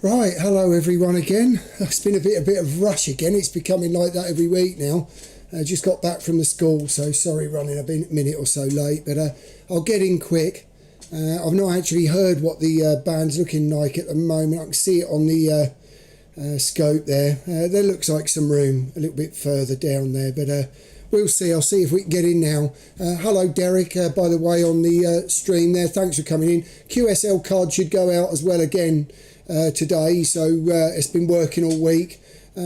Right, hello everyone again. It's been a bit of rush again. It's becoming like that every week now. Just got back from the school, so sorry running a minute or so late, but I'll get in quick. I've not actually heard what the band's looking like at the moment. I can see it on the scope there. There looks like some room a little bit further down there, but we'll see. I'll see if we can get in now. Hello Derek, by the way, on the stream there. Thanks for coming in. QSL card should go out as well again today, so it's been working all week.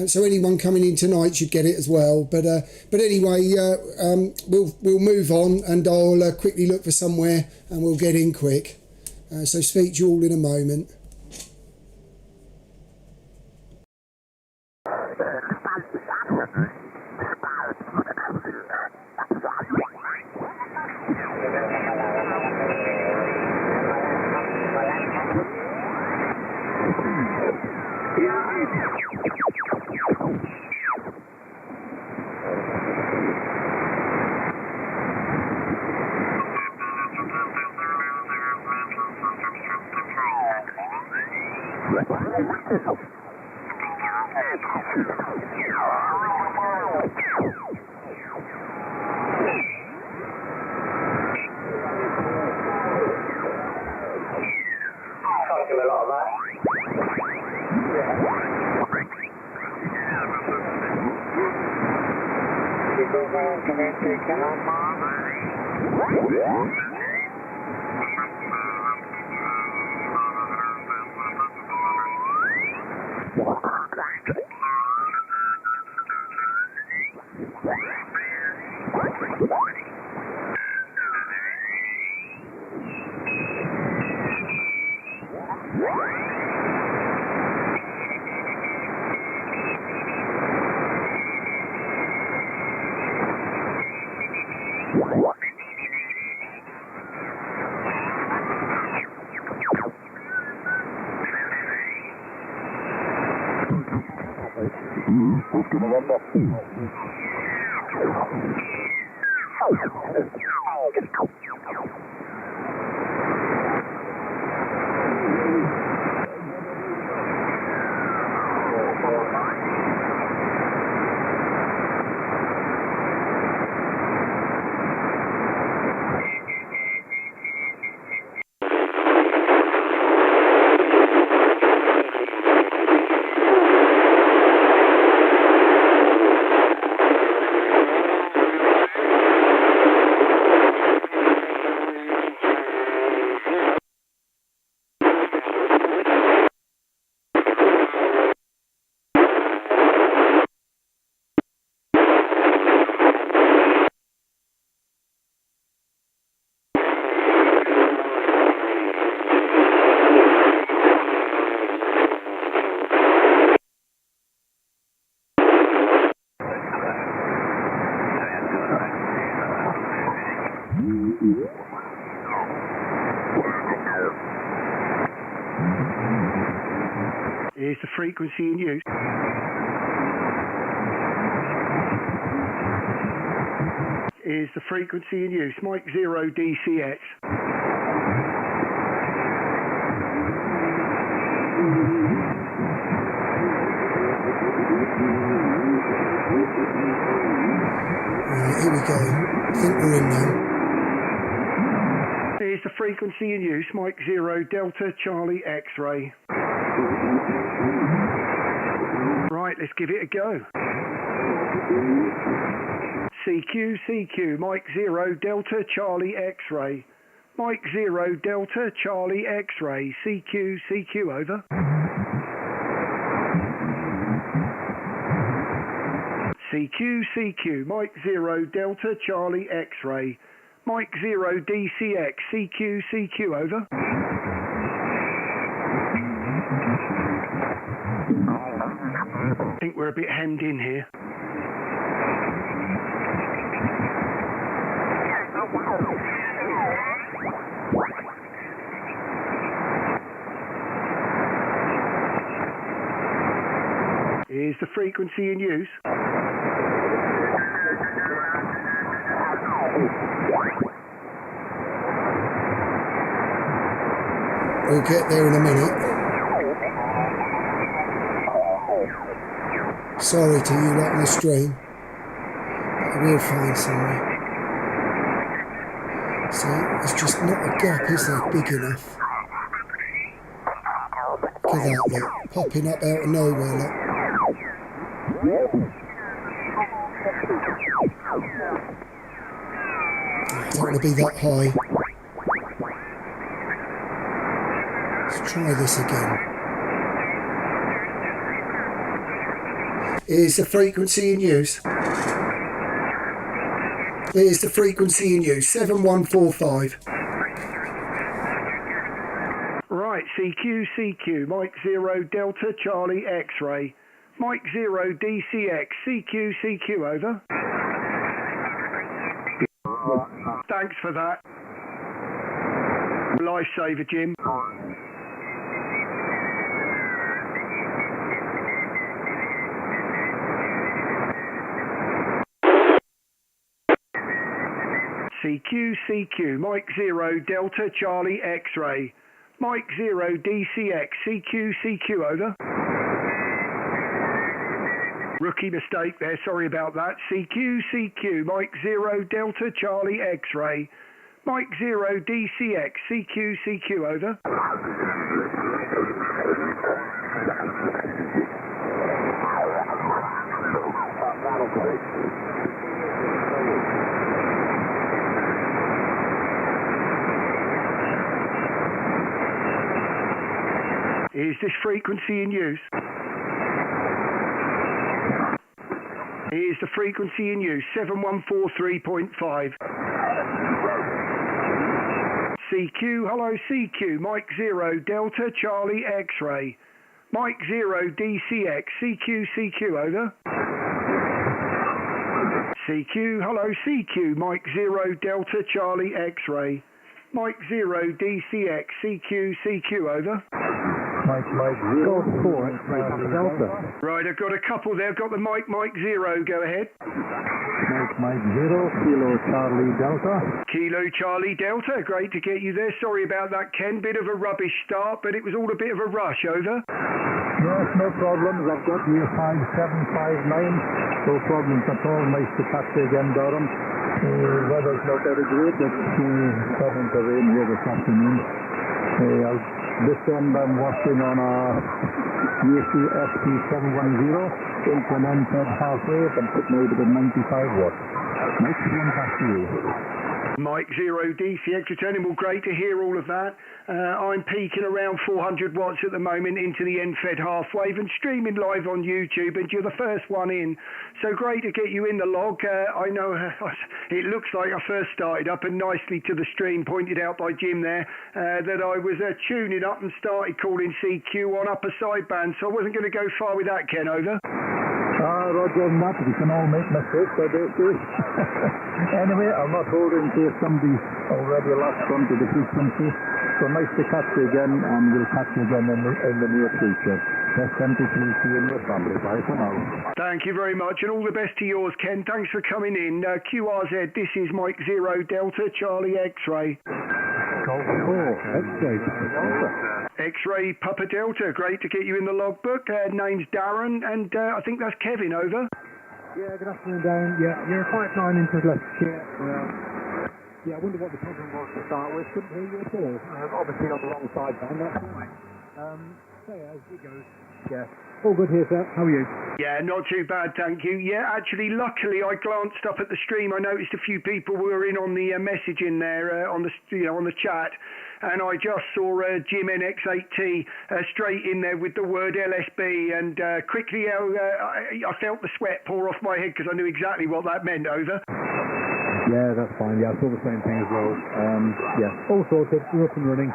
So anyone coming in tonight should get it as well. But anyway, we'll move on, and I'll quickly look for somewhere, and we'll get in quick. So speak to you all in a moment. Here's the frequency in use. Here's the frequency in use. Mike 0 DCX. Right, here we go. I think we're in now. Here's the frequency in use. Mike 0 Delta Charlie X-ray. Right, let's give it a go. CQ, Mike 0 Delta Charlie X-ray. Mike 0 Delta Charlie X-ray. CQ, over. CQ, Mike 0 Delta Charlie X-ray. Mike 0 DCX, CQ, over. I think we're a bit hemmed in here. Here's the frequency in use. We'll get there in a minute. Sorry to you lot on the stream. But we'll find somewhere. See, it's just not a gap, is there, big enough? Look at that, look. Popping up out of nowhere, look. I don't want to be that high. Let's try this again. Here's the frequency in use. Here's the frequency in use, 7145. Right, CQ, Mike 0 Delta Charlie X-ray. Mike 0 DCX, CQ, over. Thanks for that. Lifesaver, Jim. CQ, Mike 0 Delta Charlie X-ray. Mike 0 DCX, CQ, over. Rookie mistake there, sorry about that. CQ, Mike 0 Delta Charlie X-ray. Mike 0 DCX, CQ, over. Is this frequency in use? Here's the frequency in use, 7143.5. CQ, hello CQ, Mike 0 Delta Charlie X-ray. Mike 0 DCX, CQ, over. CQ, hello CQ, Mike 0 Delta Charlie X-ray. Mike 0 DCX, CQ, over. Mike 0 4 X-ray Delta. Right, I've got a couple there. I've got the Mike 0, go ahead. Mike 0 Kilo Charlie Delta. Kilo Charlie Delta, great to get you there. Sorry about that, Ken. Bit of a rubbish start, but it was all a bit of a rush, over. Yes, no problems. I've got you 5759. No problems at all. Nice to catch you again, Durham. Weather's not very great. It's starting to rain here this afternoon. This end I'm working on a UC SP710 into an NFED halfway, but putting out about 95 watts. Nice to one back to you. Mike 0 DCX returning. Well, great to hear all of that. I'm peaking around 400 watts at the moment into the NFED half wave and streaming live on YouTube, and you're the first one in. So great to get you in the log. I know it looks like I first started up, and nicely to the stream pointed out by Jim there that I was tuning up and started calling CQ on upper sideband, so I wasn't going to go far with that, Ken, over. Roger, not. We can all make mistakes, I dare say. Anyway, I'm not holding in case somebody already lost onto the frequency. So nice to catch you again, and we'll catch you again in the near future. Best empty to you and your family. Bye for now. Thank you very much, and all the best to yours, Ken. Thanks for coming in. QRZ, this is Mike 0 Delta Charlie X-ray. Golf 4, X-ray, Delta. X-ray Papa Delta, great to get you in the logbook. Name's Darren, and I think that's Kevin, over. Yeah, good afternoon, Darren. Yeah, you're 5'9" inches left here. Yeah, I wonder what the problem was to start with. Couldn't hear you at all. Obviously on the wrong side, Dan, that's fine. So yeah, as it goes. Yeah. All good here, sir. How are you? Yeah, not too bad, thank you. Yeah, actually, luckily, I glanced up at the stream. I noticed a few people were in on the messaging there on the on the chat, and I just saw Jim NX8T straight in there with the word LSB, and quickly I felt the sweat pour off my head because I knew exactly what that meant, over. Yeah, that's fine. Yeah, I saw the same thing as well. Yeah, all sorted. We're up and running.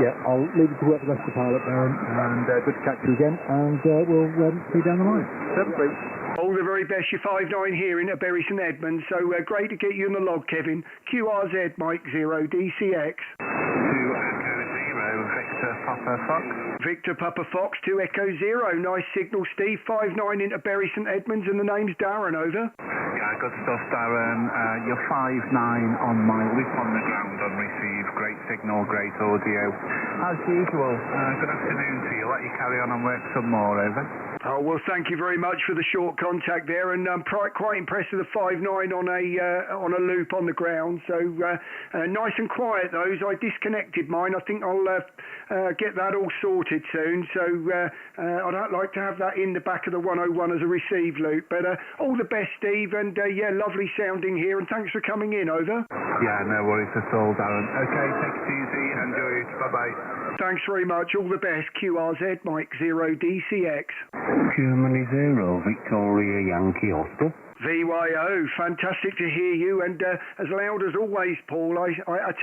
Yeah, I'll leave you to work the rest of the pilot, Darren, and good to catch you again, and we'll see you down the line. Definitely. All the very best. You're 5'9" here in Bury St Edmunds, so great to get you in the log, Kevin. QRZ Mike 0 DCX. Victor Papa Fox. Victor Papa Fox, 2 Echo 0. Nice signal, Steve. 5'9" into Bury St Edmunds, and the name's Darren, over. Yeah, good stuff, Darren. You're 5'9" on my loop on the ground on receive. Great signal, great audio. As usual, good afternoon to you. Let you carry on and work some more, over. Oh, well, thank you very much for the short contact there, and I'm quite impressed with the 5.9 on a loop on the ground. So nice and quiet those. I disconnected mine. I think I'll get that all sorted soon. So I'd like to have that in the back of the 101 as a receive loop. But all the best, Steve, and yeah, lovely sounding here, and thanks for coming in. Over. Yeah, no worries at all, Darren. Okay, take it easy. Enjoy it. Bye-bye. Thanks very much. All the best. QRZ Mike 0 DCX. Germany 0, Victoria Yankee Oscar. VYO, fantastic to hear you, and as loud as always, Paul. I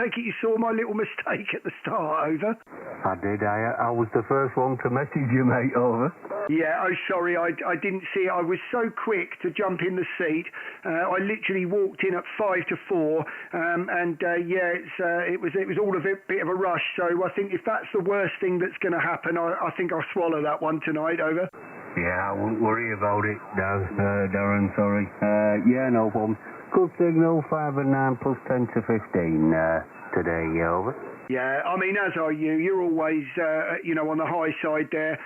take it you saw my little mistake at the start. Over. I did. I was the first one to message you, mate. Over. Yeah, oh sorry, I didn't see it. I was so quick to jump in the seat. I literally walked in at 5 to 4, and yeah, it was all a bit of a rush. So I think if that's the worst thing that's going to happen, I think I'll swallow that one tonight. Over. Yeah, I wouldn't worry about it, Darren, sorry. Yeah, no problem. Good signal, 5 and 9 plus 10 to 15 today, over. Yeah, I mean, as are you. You're always, on the high side there.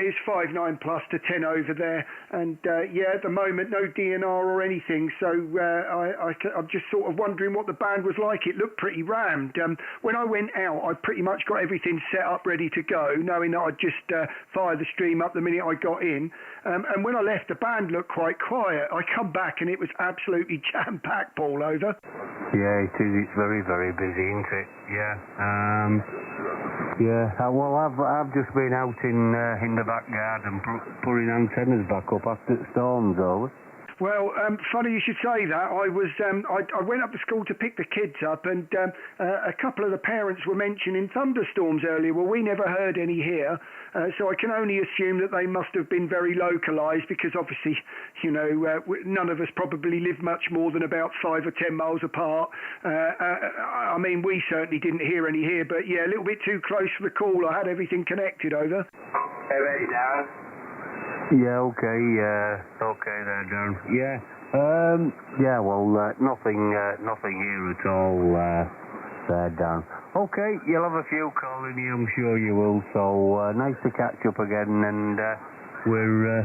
It's 5.9 plus to 10 over there. And, yeah, at the moment, no DNR or anything. So I'm just sort of wondering what the band was like. It looked pretty rammed. When I went out, I pretty much got everything set up, ready to go, knowing that I'd just fire the stream up the minute I got in. And when I left, the band looked quite quiet. I come back and it was absolutely jam-packed, Paul. Over. Yeah, it is. It's very, very busy, isn't it? Yeah. Yeah. Well, I've just been out in the back garden putting antennas back up after the storms, over. Well, funny you should say that. I went up to school to pick the kids up, and a couple of the parents were mentioning thunderstorms earlier. Well, we never heard any here, so I can only assume that they must have been very localised, because obviously, none of us probably live much more than about 5 or 10 miles apart. I mean, we certainly didn't hear any here, but yeah, a little bit too close for the call. I had everything connected. Over. Hey, ready, Darren? Yeah, okay there, Darren. Yeah. Yeah, well, nothing here at all there, Darren. Okay, you'll have a few calling you, I'm sure you will, so nice to catch up again, and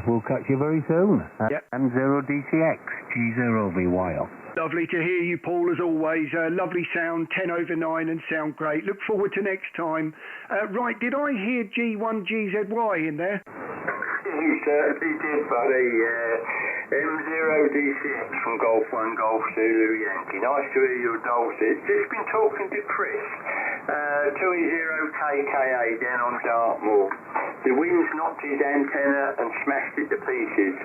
we'll catch you very soon. Yep. M0DCX, G0VYL. Lovely to hear you, Paul, as always. Lovely sound, 10 over 9, and sound great. Look forward to next time. Right, did I hear G1GZY in there? You certainly did, buddy. M0DCX from Golf 1 Golf Zulu Yankee. Nice to hear your dulcet. Just been talking to Chris, 2E0KKA down on Dartmoor. The wind's knocked his antenna and smashed it to pieces,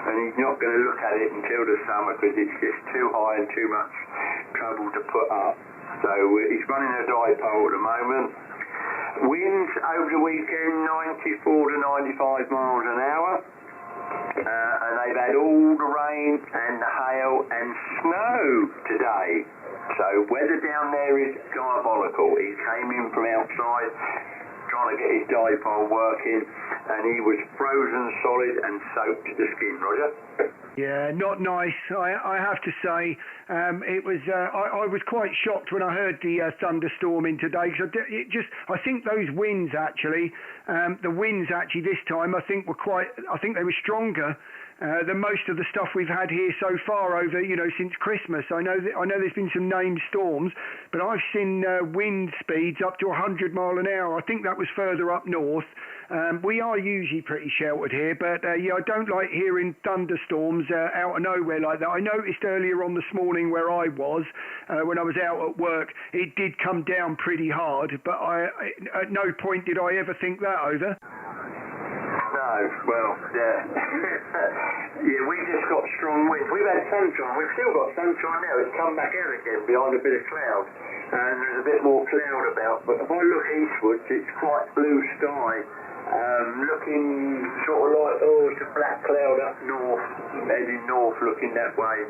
and he's not going to look at it until the summer because it's just too high and too much trouble to put up. So he's running a dipole at the moment. Winds over the weekend 94 to 95 miles an hour, and they've had all the rain and the hail and snow today. So weather down there is diabolical. He came in from outside trying to get his dipole working, and he was frozen solid and soaked to the skin. Roger? Yeah, not nice. I have to say, it was. I was quite shocked when I heard the thunderstorm in today, because I think those winds actually, the winds actually this time, I think they were stronger than most of the stuff we've had here so far over, since Christmas. I know there's been some named storms, but I've seen wind speeds up to 100 mile an hour. I think that was further up north. We are usually pretty sheltered here, but yeah, I don't like hearing thunderstorms out of nowhere like that. I noticed earlier on this morning where I was, when I was out at work, it did come down pretty hard, but at no point did I ever think that. Over. No, well, yeah. Yeah, we just got strong winds. We've had sunshine. We've still got sunshine now. It's come back out again behind a bit of cloud. And there's a bit more cloud about. But if I look eastwards, it's quite blue sky. Looking sort of like, it's a black cloud up north, heading north, looking that way.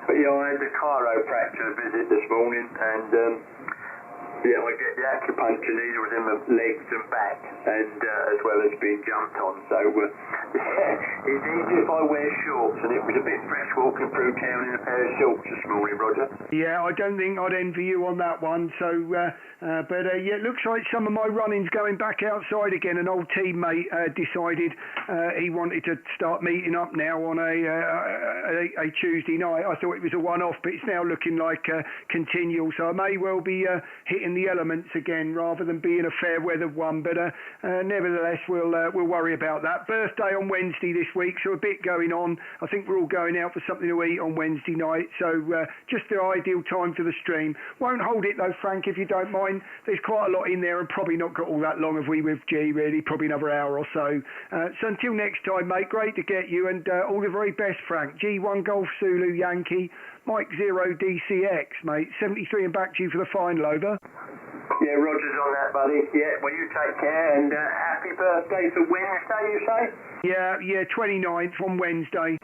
But yeah, I had the chiropractor visit this morning, and Yeah, I get the acupuncture needles in my legs and back, and as well as being jumped on. So it's easy if I wear shorts, and it was a bit fresh walking through town in a pair of shorts this morning, Roger. Yeah, I don't think I'd envy you on that one. So, but yeah, it looks like some of my running's going back outside again. An old teammate decided he wanted to start meeting up now on a Tuesday night. I thought it was a one-off, but it's now looking like continual. So I may well be hitting the elements again rather than being a fair weather one. But nevertheless, we'll worry about that. Birthday on Wednesday this week, so a bit going on. I think we're all going out for something to eat on Wednesday night. So just the ideal time for the stream. Won't hold it though, Frank, if you don't mind. There's quite a lot in there and probably not got all that long have we with G, really. Probably another hour or so. So until next time, mate, great to get you, and all the very best, Frank. G1 Golf Zulu Yankee, Mike 0 DCX, mate. 73 and back to you for the final, over. Yeah, Roger's on that, buddy. Yeah, well, you take care, and happy birthday for Wednesday, you say? Yeah, 29th on Wednesday.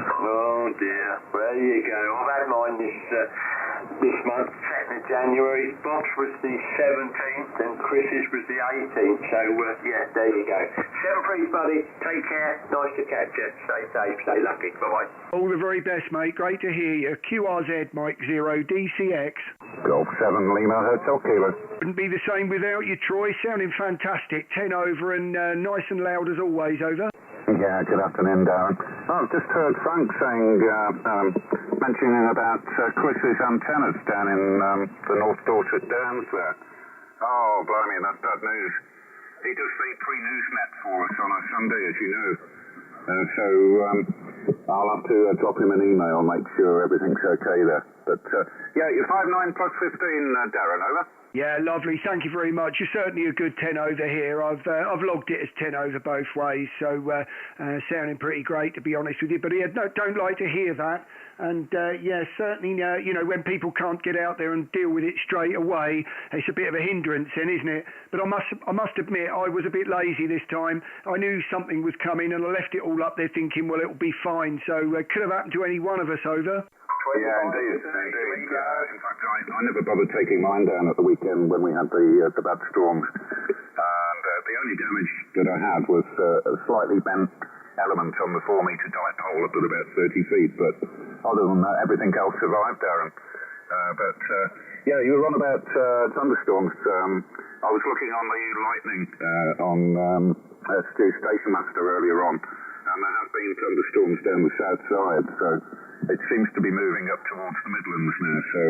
Oh dear. Well, there you go. I've had mine this month, 2nd of January. Bob's was the 17th and Chris's was the 18th. So, yeah, there you go. 7 for each, buddy. Take care. Nice to catch you. Stay safe. Stay lucky. Bye-bye. All the very best, mate. Great to hear you. QRZ Mike 0 DCX. Golf 7 Lima Hotel Kilo. Wouldn't be the same without you, Troy. Sounding fantastic. 10 over and nice and loud as always, over. Yeah, good afternoon, Darren. I've just heard Frank saying, mentioning about Chris's antennas down in the North Dorset Downs there. Oh, blimey, that's bad news. He does the pre-newsnet for us on a Sunday, as you know. So I'll have to drop him an email, make sure everything's okay there. But, yeah, you're 5'9 plus 15, Darren, over. Yeah, lovely. Thank you very much. You're certainly a good 10 over here. I've logged it as 10 over both ways, so sounding pretty great, to be honest with you. But yeah, don't like to hear that. And yeah, certainly, you know, when people can't get out there and deal with it straight away, it's a bit of a hindrance then, isn't it? But I must admit, I was a bit lazy this time. I knew something was coming, and I left it all up there thinking, well, it'll be fine. So could have happened to any one of us, over. Yeah, indeed. In fact, I never bothered taking mine down at the weekend when we had the bad storms. And the only damage that I had was a slightly bent element on the 4-metre dipole up at about 30 feet. But other than that, everything else survived, Darren. But yeah, you were on about thunderstorms. I was looking on the lightning on Stu Station Master earlier on, and there have been thunderstorms down the south side. So it seems to be moving up towards the Midlands now, so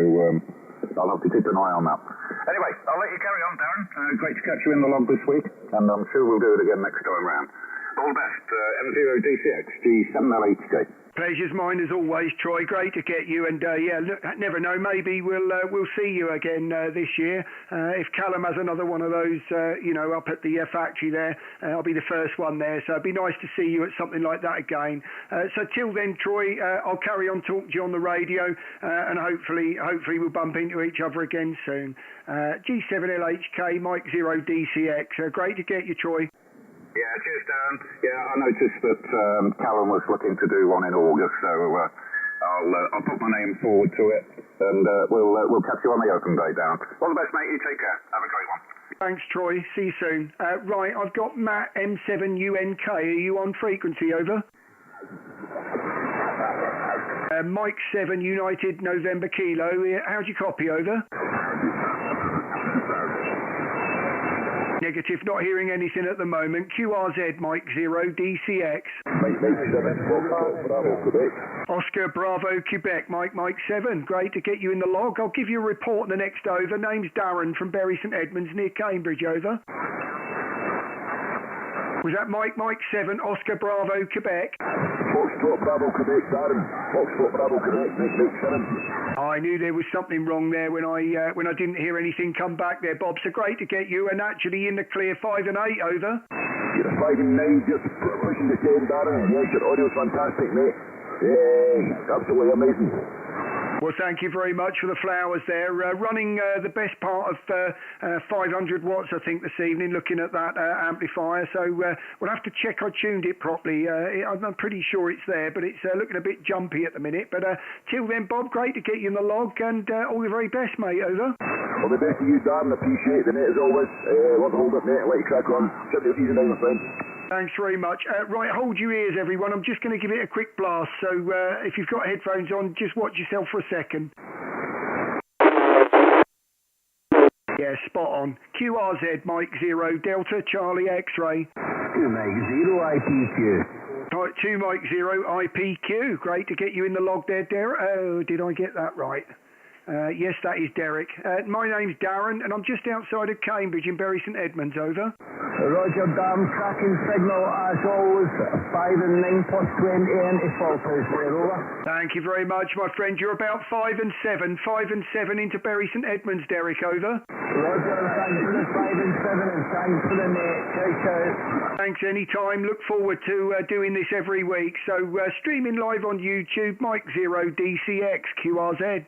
I'll have to keep an eye on that. Anyway, I'll let you carry on, Darren. Great to catch you in the log this week, and I'm sure we'll do it again next time round. All the best, M0DCX, G7LHJ. Pleasure's mine as always, Troy. Great to get you, and yeah, look, never know. Maybe we'll see you again this year. If Callum has another one of those, you know, up at the factory there, I'll be the first one there. So it'd be nice to see you at something like that again. So till then, Troy, I'll carry on talking to you on the radio, and hopefully we'll bump into each other again soon. G7LHK, Mike 0 DCX. Great to get you, Troy. Yeah, cheers, Darren. Yeah, I noticed that Callum was looking to do one in August, so I'll put my name forward to it, and we'll catch you on the open day, Darren. All the best, mate. You take care. Have a great one. Thanks, Troy. See you soon. Right, I've got Matt M7UNK. Are you on frequency, over? Mike 7 United November Kilo. How'd you copy, over? Negative, not hearing anything at the moment. QRZ Mike 0 DCX. Oscar Bravo Quebec, Mike 7. Great to get you in the log. I'll give you a report in the next over. Name's Darren from Bury St Edmunds near Cambridge, over. Was that Mike 7, Oscar Bravo Quebec? Foxtrot Bravo Quebec, Darren. Foxtrot Bravo Quebec, Mike 7. I knew there was something wrong there when I didn't hear anything come back there, Bob. So great to get you, and actually in the clear 5 and 8, over. You're 5 and 9, just pushing the 10, Darren. Yes, your audio's fantastic, mate. Yeah, absolutely amazing. Well, thank you very much for the flowers there. Running the best part of 500 watts, I think, this evening, looking at that amplifier. So we'll have to check I tuned it properly. I'm pretty sure it's there, but it's looking a bit jumpy at the minute. But till then, Bob, great to get you in the log, and all the very best, mate, over. All the best to you, Darren. Appreciate the net as always. Want to hold it, mate. Let you crack on. Chip your season down, my friend. Thanks very much. Right, hold your ears, everyone. I'm just going to give it a quick blast. So if you've got headphones on, just watch yourself for a second. Yeah, spot on. QRZ, Mike 0, Delta, Charlie, X-ray. 2 Mike 0, IPQ. 2 Mike 0, IPQ. Great to get you in the log there, Derek. Oh, did I get that right? Yes, that is Derek. My name's Darren, and I'm just outside of Cambridge in Bury St Edmunds, over. Roger, Darren, tracking signal as always, 5 and 9 plus 20 into Falkers there, over. Thank you very much, my friend. You're about 5 and 7 into Bury St Edmunds, Derek, over. Roger, thanks for the 5 and 7 and thanks for the net. Ciao, ciao. Thanks anytime. Look forward to doing this every week. So streaming live on YouTube, Mike 0 DCX QRZ.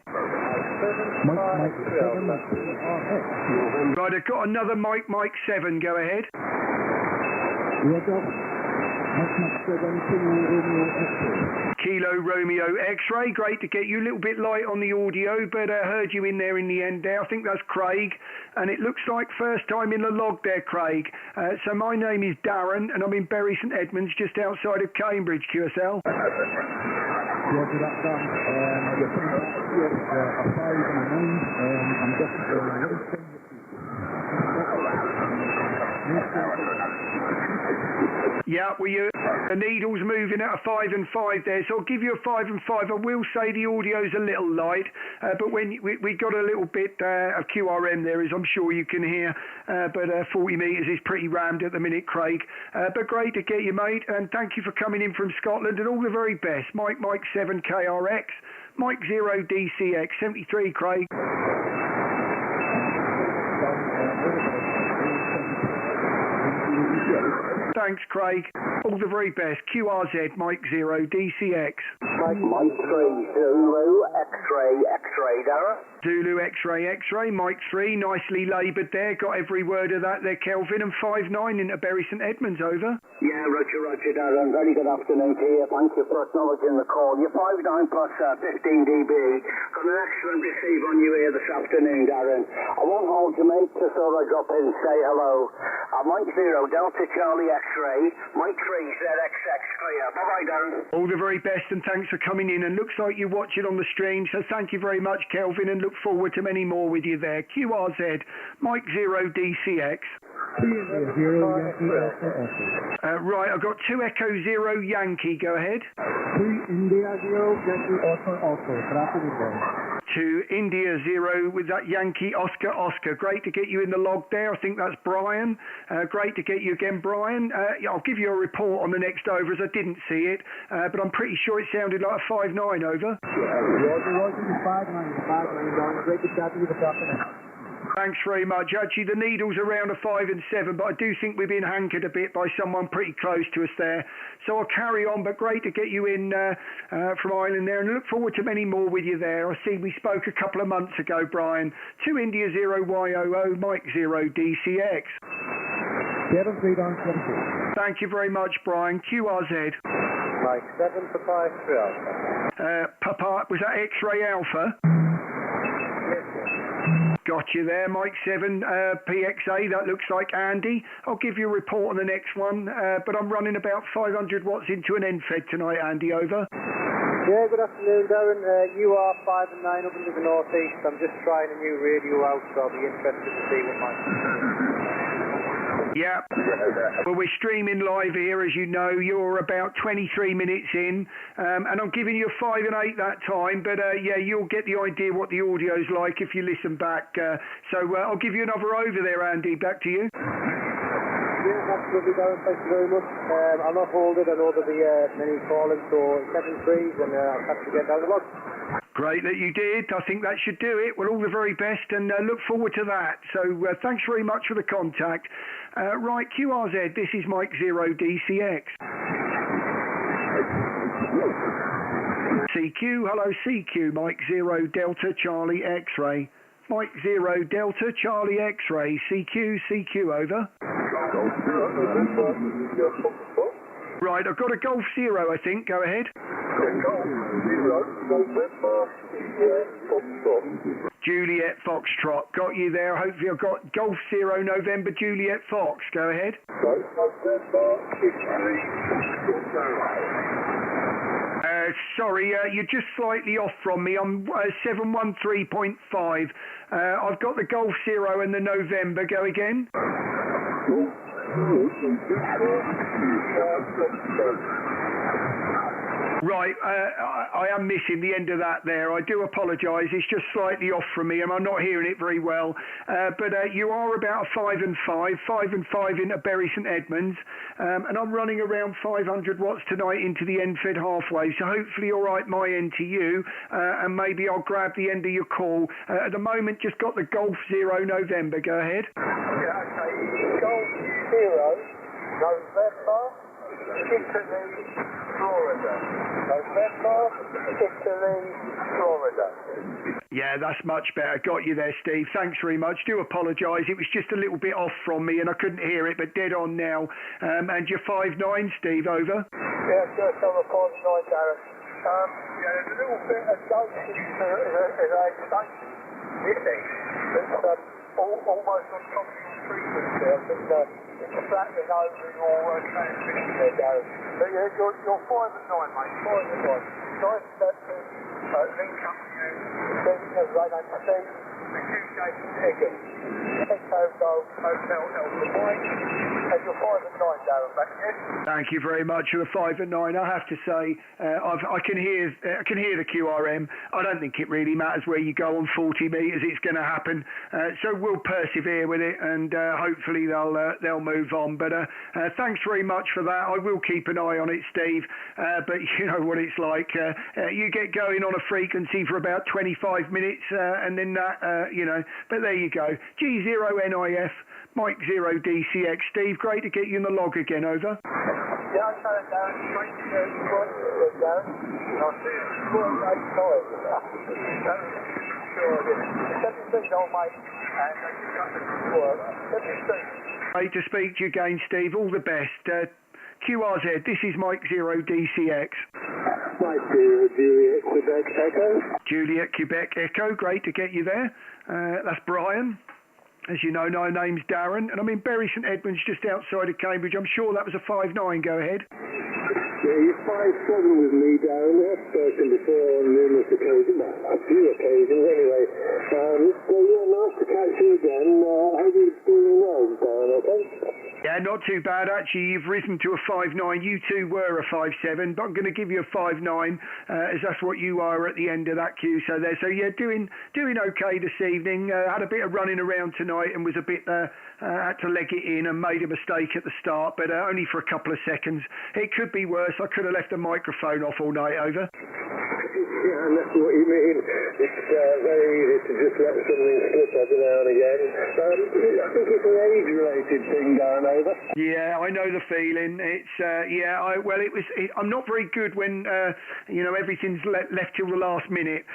Right, I've got another Mike 7. Go ahead. Kilo Romeo X-ray. Great to get you. A little bit light on the audio, but heard you in there in the end there. I think that's Craig, and it looks like first time in the log there, Craig. So my name is Darren, and I'm in Bury St Edmunds, just outside of Cambridge, QSL. Roger that, Dan. You're coming back here a 5 and a 9. I'm just Yeah, well, the needle's moving at a 5 and 5 there, so I'll give you a 5 and 5. I will say the audio's a little light, but when we got a little bit of QRM there, as I'm sure you can hear, but 40 metres is pretty rammed at the minute, Craig. But great to get you, mate, and thank you for coming in from Scotland, and all the very best. Mike 7 KRX, Mike 0 DCX, 73, Craig. Thanks, Craig. All the very best. QRZ, Mike 0 DCX. Mike 3, Zulu, X-ray, Darren. Zulu, X-ray, Mike 3, nicely laboured there. Got every word of that there, Kelvin. And 5-9 into Bury St Edmunds, over. Yeah, Roger, Darren. Very good afternoon to you. Thank you for acknowledging the call. You're 5-9 plus 15 dB. Got an excellent receive on you here this afternoon, Darren. I won't hold you, mate. Just thought I'd drop in and say hello. Mike 0, Delta Charlie X-ray, Mike 3, ZXX, clear. Bye-bye, Darren. All the very best, and thanks for coming in. And looks like you watch it on the stream, so thank you very much, Kelvin, and look forward to many more with you there. QRZ, Mike 0 DCX. Right, I've got 2 Echo 0 Yankee. Go ahead. 2 India 0 Yankee Oscar. 2 India 0 with that Yankee Oscar. Great to get you in the log there. I think that's Brian. Great to get you again, Brian. I'll give you a report on the next over as I didn't see it, but I'm pretty sure it sounded like a 5-9, over. Roger, 5-9. Great to chat to you this afternoon. Thanks very much. Actually, the needle's around a 5 and 7, but I do think we've been hankered a bit by someone pretty close to us there. So I'll carry on, but great to get you in from Ireland there, and look forward to many more with you there. I see we spoke a couple of months ago, Brian. 2 India 0 YOO, Mike 0 DCX. 7-3 down 22. Thank you very much, Brian. QRZ. Mike 7 Papa X-ray Alpha. Papa, was that X-ray Alpha? Got you there, Mike 7, PXA, that looks like Andy. I'll give you a report on the next one, but I'm running about 500 watts into an NFED tonight, Andy, over. Yeah, good afternoon, Darren. You are 5 and 9 up into the northeast. I'm just trying a new radio out, so I'll be interested to see what mine. Yeah, well, we're streaming live here, as you know. You're about 23 minutes in, and I'm giving you a 5 and 8 that time, but yeah, you'll get the idea what the audio's like if you listen back. So I'll give you another over there, Andy. Back to you. Yeah, absolutely, Darren. Thank you very much. I'll not hold it. I know there'll be many calling, so 7-3s, and I'll catch you again down the log. Great that you did. I think that should do it. Well, all the very best, and look forward to that. So thanks very much for the contact. Right, QRZ, this is Mike 0 DCX. CQ, hello CQ, Mike 0 Delta Charlie X-ray. Mike 0 Delta Charlie X-ray, CQ, over. Right, I've got a Golf 0, I think. Go ahead. Juliet Foxtrot, got you there. Hopefully I've got Golf Zero November Juliet Fox. Go ahead. Sorry, you're just slightly off from me. I'm 713.5. I've got the Golf Zero and the November. Go again. Right, I am missing the end of that there. I do apologise. It's just slightly off from me, and I'm not hearing it very well. But you are about a 5 and 5 into Bury St Edmunds, and I'm running around 500 watts tonight into the Enfed halfway. So hopefully, all right, my end to you, and maybe I'll grab the end of your call. At the moment, just got the Golf Zero November. Go ahead. Yeah, okay. Golf Zero November, Italy, Florida. November, Italy, Florida. Yeah, that's much better. Got you there, Steve. Thanks very much. Do apologise. It was just a little bit off from me and I couldn't hear it, but dead on now. And you're 5'9", Steve, over? Yeah, just over 5'9", Darren. Yeah, there's a little bit of ghost in a station missing. It's almost on top of your frequency. I think it's flattening over your transmission there, Darren. But yeah, you're 5'9", mate. 5'9". Nice to link up with you. As I know, Steve, the QJ Higgins. Echo Golf Hotel Alpha Mike. And you're 5'9", Darren, back again. Thank you very much for the 5'9". I have to say, I can hear the QRM. I don't think it really matters where you go on 40 metres. It's going to happen. So we'll persevere with it, and hopefully they'll move on. But thanks very much for that. I will keep an eye on it, Steve. But you know what it's like. You get going on a frequency for about 25 minutes, and then that, But there you go. G0NIF. Mike 0 DCX. Steve, great to get you in the log again, over. Yeah, I'm trying to Darren. Great to get you, Darren. I'll see you in 485. Sure, yeah. 17 old mate, and I just got the work. 17. Great to speak to you again, Steve. All the best. QRZ, this is Mike 0 DCX. Mike 0 Juliet Quebec Echo. Juliet Quebec Echo, great to get you there. That's Brian. As you know, my name's Darren, and I'm in Bury St Edmunds, just outside of Cambridge. I'm sure that was a 5'9". Go ahead. Yeah, you're 5'7" with me, Darren. I've spoken before on numerous occasions, a few occasions anyway. So yeah, nice to catch you again. I hope you're doing well, Darren, okay? Yeah, not too bad actually. You've risen to a 5'9". You two were a 5'7", but I'm going to give you a 5'9", as that's what you are at the end of that queue. So there. So yeah, doing okay this evening. Had a bit of running around tonight and was a bit had to leg it in and made a mistake at the start, but only for a couple of seconds. It could be worse. I could have left the microphone off all night, over. Yeah, and that's what you mean. It's very easy to just let something slip every now and again. I think it's an age-related thing, Darren, over. Yeah, I know the feeling. It's I'm not very good when everything's left till the last minute.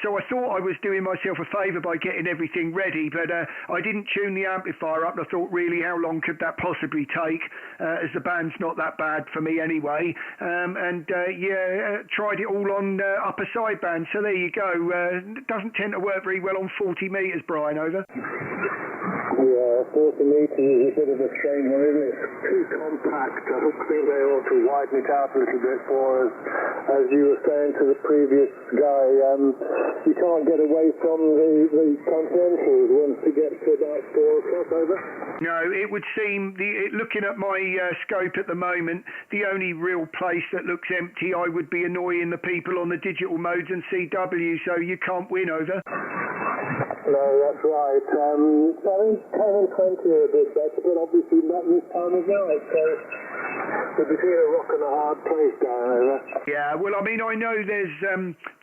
So I thought I was doing myself a favour by getting everything ready, but I didn't tune the amplifier up. And I thought, really, how long could that possibly take? As the band's not that bad for me anyway. Tried it all on upper sideband. So there you go. It doesn't tend to work very well on 40 metres, Brian, over. Yeah, 40 metres is a bit of a strange one, isn't it? It's too compact. I think they ought to widen it out a little bit for us. As you were saying to the previous guy, you can't get away from the Continentals once you get to about 4 o'clock, over. No, it would seem, looking at my scope at the moment, the only real place that looks empty, I would be annoying the people on the digital modes and CW, so you can't win, over. No, that's right. I think 10 and 20 are a bit better, but obviously not this time of night, so we're between a rock and a hard place down over. Yeah, well, I mean, I know there's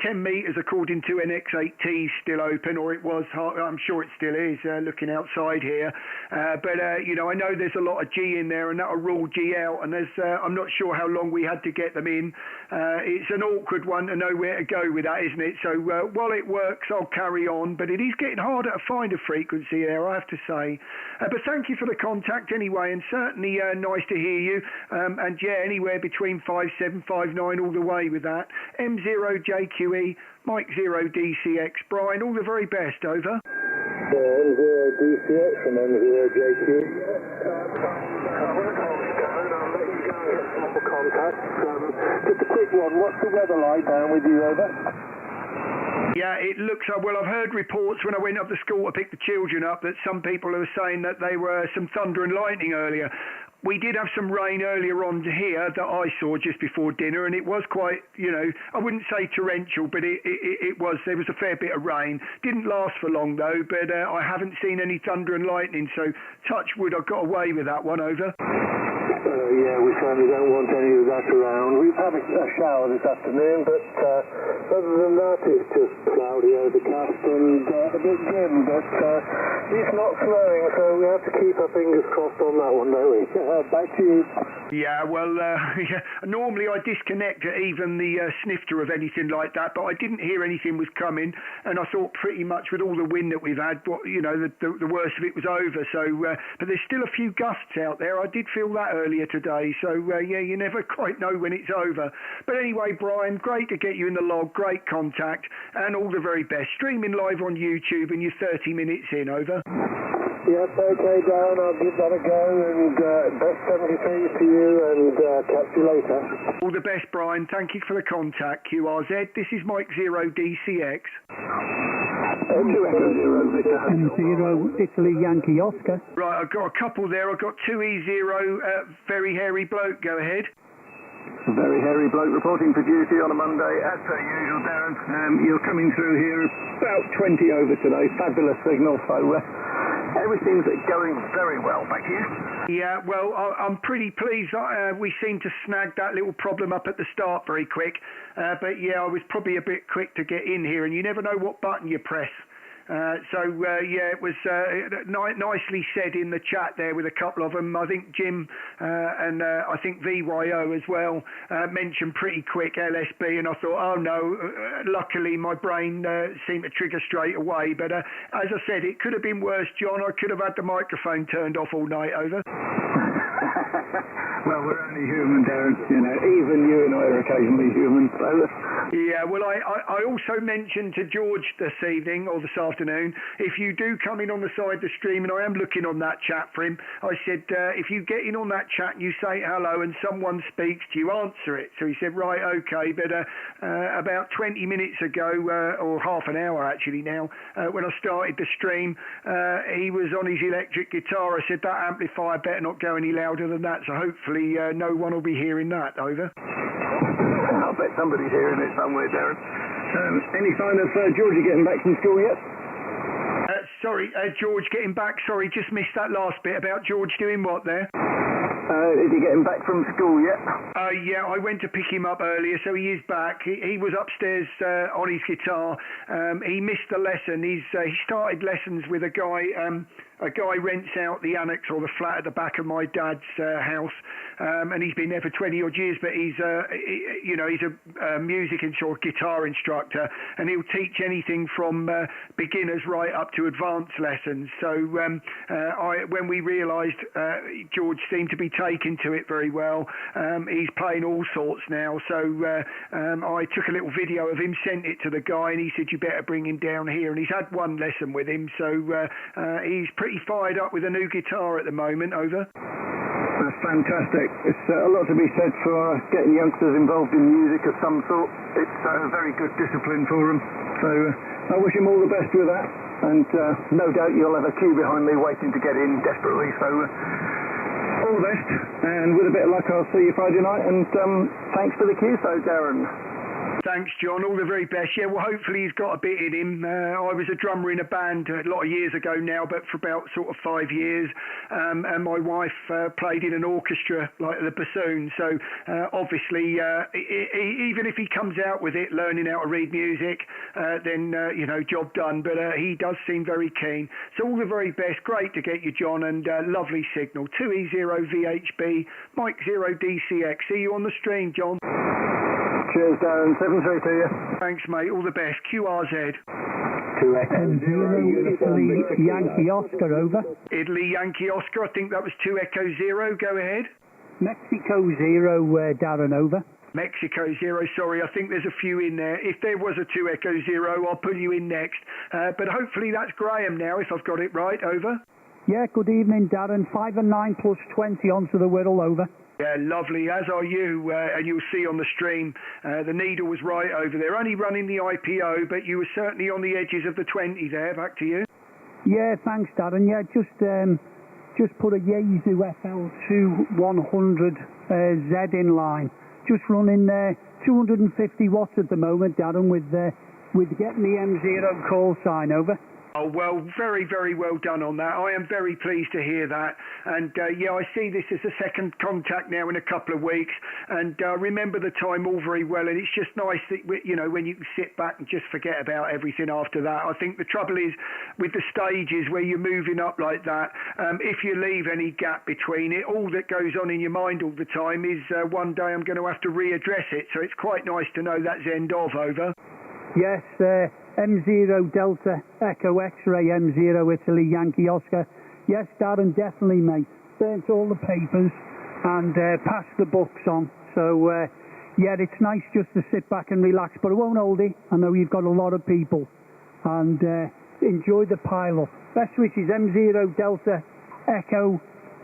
10 metres according to NX8T still open, or it was, I'm sure it still is, looking outside here. But I know there's a lot of G in there, and that'll rule G out, and I'm not sure how long we had to get them in. It's an awkward one to know where to go with that, isn't it? So while it works, I'll carry on, but it is getting getting harder to find a frequency there, I have to say. But thank you for the contact anyway, and certainly nice to hear you. And yeah, anywhere between 57, 59 all the way with that. M0JQE, Mike 0DCX. Brian, all the very best, over. M0DCX and M0JQE. Contact. Just a quick one. What's the weather like down with you, over? Yeah, it looks well. I've heard reports when I went up to school to pick the children up that some people are saying that there were some thunder and lightning earlier. We did have some rain earlier on here that I saw just before dinner, and it was quite, I wouldn't say torrential, but it was. There was a fair bit of rain. Didn't last for long though, but I haven't seen any thunder and lightning, so touch wood, I got away with that one, over. Yeah, we certainly don't want any of that around. We've had a shower this afternoon, but other than that, it's just cloudy, overcast, and a bit dim. But it's not snowing, so we have to keep our fingers crossed on that one, don't we? Back to you. Yeah, well, yeah. Normally I disconnect at even the snifter of anything like that, but I didn't hear anything was coming, and I thought pretty much with all the wind that we've had, the worst of it was over. So, but there's still a few gusts out there. I did feel that earlier today. So, yeah, you never quite know when it's over. But anyway, Brian, great to get you in the log. Great contact, and all the very best. Streaming live on YouTube, and you're 30 minutes in, over. Yes, okay, Darren, I'll give that a go, and best 73 to you, and catch you later. All the best, Brian. Thank you for the contact, QRZ. This is Mike 0DCX. M0 Italy Yankee Oscar. Right, I've got a couple there. I've got 2E0, very hairy bloke. Go ahead. Very hairy bloke reporting for duty on a Monday, as per usual, Darren. You're coming through here about 20 over today. Fabulous signal, so everything's going very well. Back to you. Yeah, well, I'm pretty pleased. We seemed to snag that little problem up at the start very quick. But yeah, I was probably a bit quick to get in here, and you never know what button you press. Yeah, it was nicely said in the chat there with a couple of them. I think Jim and I think VYO as well mentioned pretty quick LSB, and I thought, oh no, luckily my brain seemed to trigger straight away. But as I said, it could have been worse, John. I could have had the microphone turned off all night, over. Well, we're only human, Darren. Even you and I are occasionally human. So. Yeah, well, I also mentioned to George this evening, or this afternoon, if you do come in on the side of the stream, and I am looking on that chat for him, I said, if you get in on that chat and you say hello and someone speaks to you, answer it. So he said, right, okay. But about 20 minutes ago, or half an hour actually now, when I started the stream, he was on his electric guitar. I said, that amplifier better not go any louder than that, so hopefully no one will be hearing that, over. I'll bet somebody's hearing it somewhere, Darren. Any sign of Georgie getting back from school yet? Sorry, George getting back. Sorry, just missed that last bit about George doing what there? Is he getting back from school yet? Yeah, I went to pick him up earlier, so he is back. He was upstairs on his guitar. He missed the lesson. He started lessons with a guy. A guy rents out the annex or the flat at the back of my dad's house, and he's been there for 20 odd years. But he's he's a music or guitar instructor, and he'll teach anything from beginners right up to advanced lessons. So when we realised George seemed to be taking to it very well, he's playing all sorts now. So I took a little video of him, sent it to the guy, and he said, you better bring him down here. And he's had one lesson with him, so he's pretty fired up with a new guitar at the moment, over. That's fantastic. It's a lot to be said for getting youngsters involved in music of some sort. It's a very good discipline for them. So I wish him all the best with that, and no doubt you'll have a queue behind me waiting to get in desperately. So all the best, and with a bit of luck I'll see you Friday night, and thanks for the queue, so Darren. Thanks, John. All the very best. Yeah, well, hopefully he's got a bit in him. I was a drummer in a band a lot of years ago now, but for about sort of 5 years. And my wife played in an orchestra, like the bassoon. So obviously, even if he comes out with it, learning how to read music, then, job done. But he does seem very keen. So all the very best. Great to get you, John, and lovely signal. 2E0VHB, Mike 0DCX. See you on the stream, John. Cheers, Darren. 7-3 to you. Thanks, mate. All the best. QRZ. 2 Echo 0, Italy Yankee Oscar, over. Italy Yankee Oscar, I think that was 2 Echo 0, go ahead. Mexico 0, Darren, over. Mexico 0, sorry, I think there's a few in there. If there was a 2 Echo 0, I'll put you in next. But hopefully that's Graham now, if I've got it right, over. Yeah, good evening, Darren. 5 and 9 plus 20 onto the Whittle, over. Yeah, lovely, as are you, and you'll see on the stream, the needle was right over there. Only running the IPO, but you were certainly on the edges of the 20 there. Back to you. Yeah, thanks, Darren. Yeah, just put a Yaesu FL2 100 Z in line. Just running 250 watts at the moment, Darren, with getting the M0 call sign, over. Oh, well, very, very well done on that. I am very pleased to hear that. And, yeah, I see this as a second contact now in a couple of weeks. And I remember the time all very well. And it's just nice that, you know, when you can sit back and just forget about everything after that. I think the trouble is with the stages where you're moving up like that, if you leave any gap between it, all that goes on in your mind all the time is one day I'm going to have to readdress it. So it's quite nice to know that's end of, over. Yes, M0 Delta Echo X-Ray M0 Italy Yankee Oscar. Yes, Darren, definitely, mate. Burnt all the papers and passed the books on. So, yeah, it's nice just to sit back and relax, but it won't hold it. I know you've got a lot of people. And enjoy the pile-up. Best wishes, M0 Delta Echo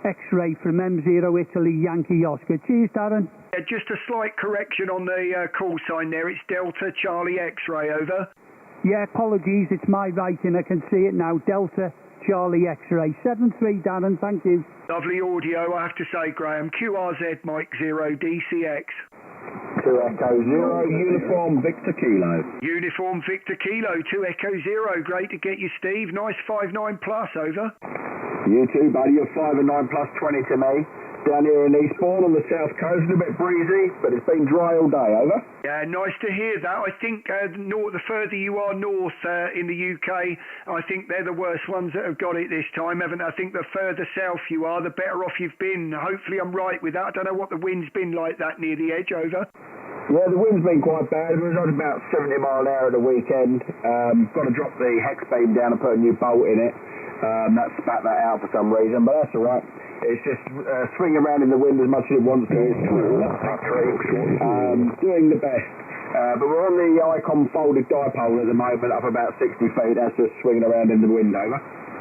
X-Ray from M0 Italy Yankee Oscar. Cheers, Darren. Yeah, just a slight correction on the call sign there. It's Delta Charlie X-Ray, over. Yeah, apologies, it's my writing. I can see it now. Delta Charlie X-Ray. 7-3, Darren, thank you. Lovely audio, I have to say, Graham. QRZ Mike 0 DCX. 2 Echo 0, Uniform Victor Kilo. Uniform Victor Kilo, 2 Echo 0. Great to get you, Steve. Nice 5-9 plus, over. You too, buddy. You're 5 and 9 plus 20 to me. Down here in Eastbourne on the south coast, a bit breezy, but it's been dry all day, over. Yeah, nice to hear that. I think the further you are north in the UK, I think they're the worst ones that have got it this time, haven't they? I think the further south you are, the better off you've been. Hopefully I'm right with that. I don't know what the wind's been like that near the edge, over. Yeah, the wind's been quite bad. It was on about 70 mile an hour at the weekend. Got to drop the hex beam down and put a new bolt in it. That spat that out for some reason, but that's all right. It's just swinging around in the wind as much as it wants to. It's doing the best. But we're on the Icon folded dipole at the moment, up about 60 feet. That's just swinging around in the wind, over.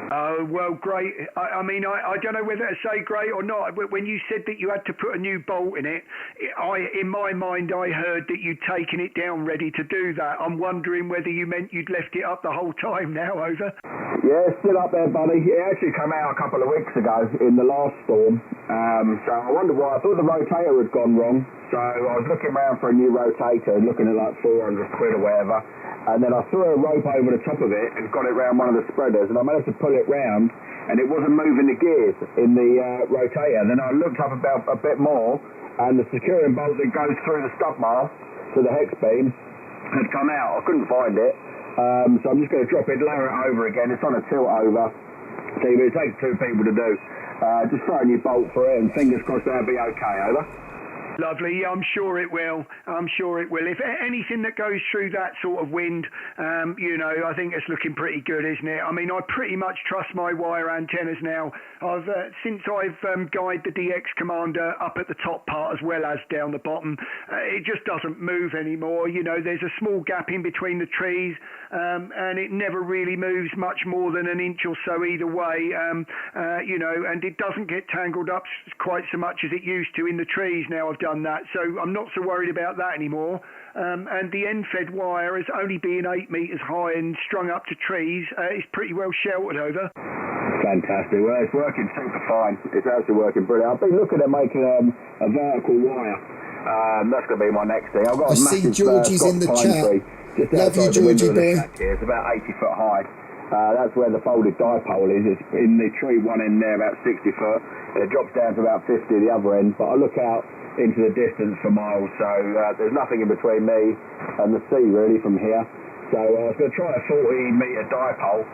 Oh, well, great. I mean, I don't know whether to say great or not. When you said that you had to put a new bolt in it, in my mind, I heard that you'd taken it down ready to do that. I'm wondering whether you meant you'd left it up the whole time now, over. Yeah, it's still up there, buddy. It actually came out a couple of weeks ago in the last storm. So I wonder why. I thought the rotator had gone wrong. So I was looking around for a new rotator, looking at like 400 quid or whatever. And then I threw a rope over the top of it and got it round one of the spreaders, and I managed to pull it round, and it wasn't moving the gears in the rotator. Then I looked up about a bit more, and the securing bolt that goes through the stub mast to the hex beam had come out. I couldn't find it, so I'm just going to drop it, lower it over again. It's on a tilt over, so it takes two people to do. Just throw a new bolt for it, and fingers crossed that'll be okay, over. Lovely, I'm sure it will. I'm sure it will. If anything that goes through that sort of wind, you know, I think it's looking pretty good, isn't it? I mean, I pretty much trust my wire antennas now. Since I've guided the DX Commander up at the top part as well as down the bottom, it just doesn't move anymore. You know, there's a small gap in between the trees, and it never really moves much more than an inch or so either way, you know, and it doesn't get tangled up quite so much as it used to in the trees now I've done that, so I'm not so worried about that anymore. And the end-fed wire, as only being 8 metres high and strung up to trees, is pretty well sheltered, over. Fantastic. Well, it's working super fine. It's actually working brilliant. I've been looking at making a vertical wire. That's going to be my next thing. I've got a massive Georgie's in the chat. tree just Love outside you, the window Georgie of the boy. shack here. It's about 80 foot high. That's where the folded dipole is. It's in the tree one end there, about 60 foot. And it drops down to about 50 at the other end. But I look out into the distance for miles, so there's nothing in between me and the sea really from here. So I was going to try a 40 metre dipole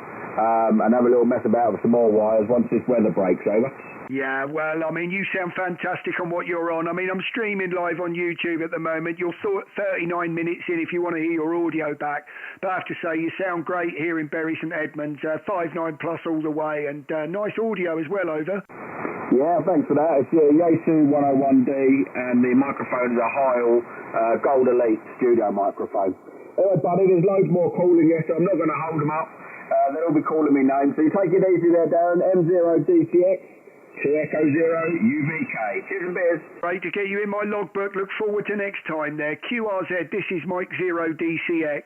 and have a little mess about with some more wires once this weather breaks, over. Yeah, well, I mean, you sound fantastic on what you're on. I mean, I'm streaming live on YouTube at the moment. You're 39 minutes in if you want to hear your audio back. But I have to say, you sound great here in Bury St Edmunds. 5.9 plus all the way, and nice audio as well, over. Yeah, thanks for that. It's Yaesu 101D, and the microphone is a Heil Gold Elite studio microphone. Anyway, buddy, there's loads more calling yet, so I'm not going to hold them up. They'll all be calling me names. So you take it easy there, Darren. M0DCX. 2 Echo 0 UVK. Cheers and beers. Great to get you in my logbook. Look forward to next time there. QRZ, this is Mike 0 DCX.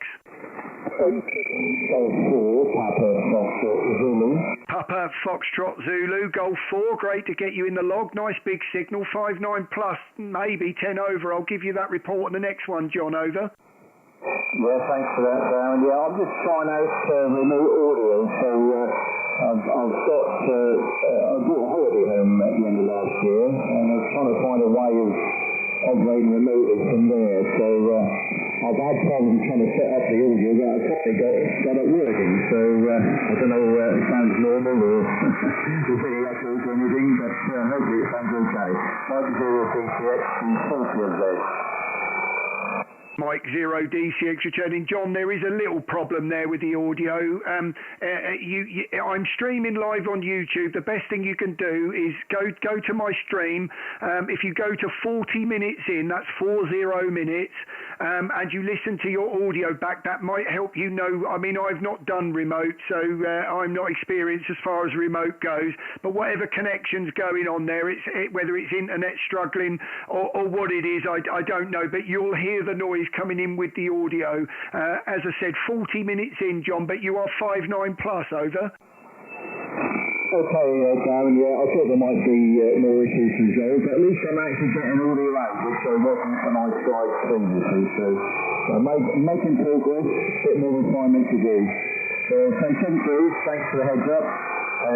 Papa Foxtrot Zulu, Golf 4. Great to get you in the log. Nice big signal. 5.9 plus, maybe 10 over. I'll give you that report on the next one, John, over. Yeah, thanks for that, Darren. Yeah, I'm just trying out remote audio, so I bought a holiday home at the end of last year, and I was trying to find a way of operating remotely from there. So I've had problems trying to set up the audio, but I finally got it working. So I don't know if it sounds normal or there's any echoes or anything, but hopefully it sounds okay. Mike 0 DCX from 40 of those. Mike 0 DCX returning. John, there is a little problem there with the audio. I'm streaming live on YouTube. The best thing you can do is go to my stream. If you go to 40 minutes in, that's 40 minutes, and you listen to your audio back, that might help you know. I mean, I've not done remote, so I'm not experienced as far as remote goes, but whatever connection's going on there, whether it's internet struggling or what it is, I don't know, but you'll hear the noise coming in with the audio. As I said, 40 minutes in, John, but you are 5.9 plus, over. Okay, Darren, yeah, I thought there might be more issues resolved, but at least I'm actually getting audio out, which wasn't when I tried previously, so making progress, a bit more refinement to do. So, thanks for the heads up,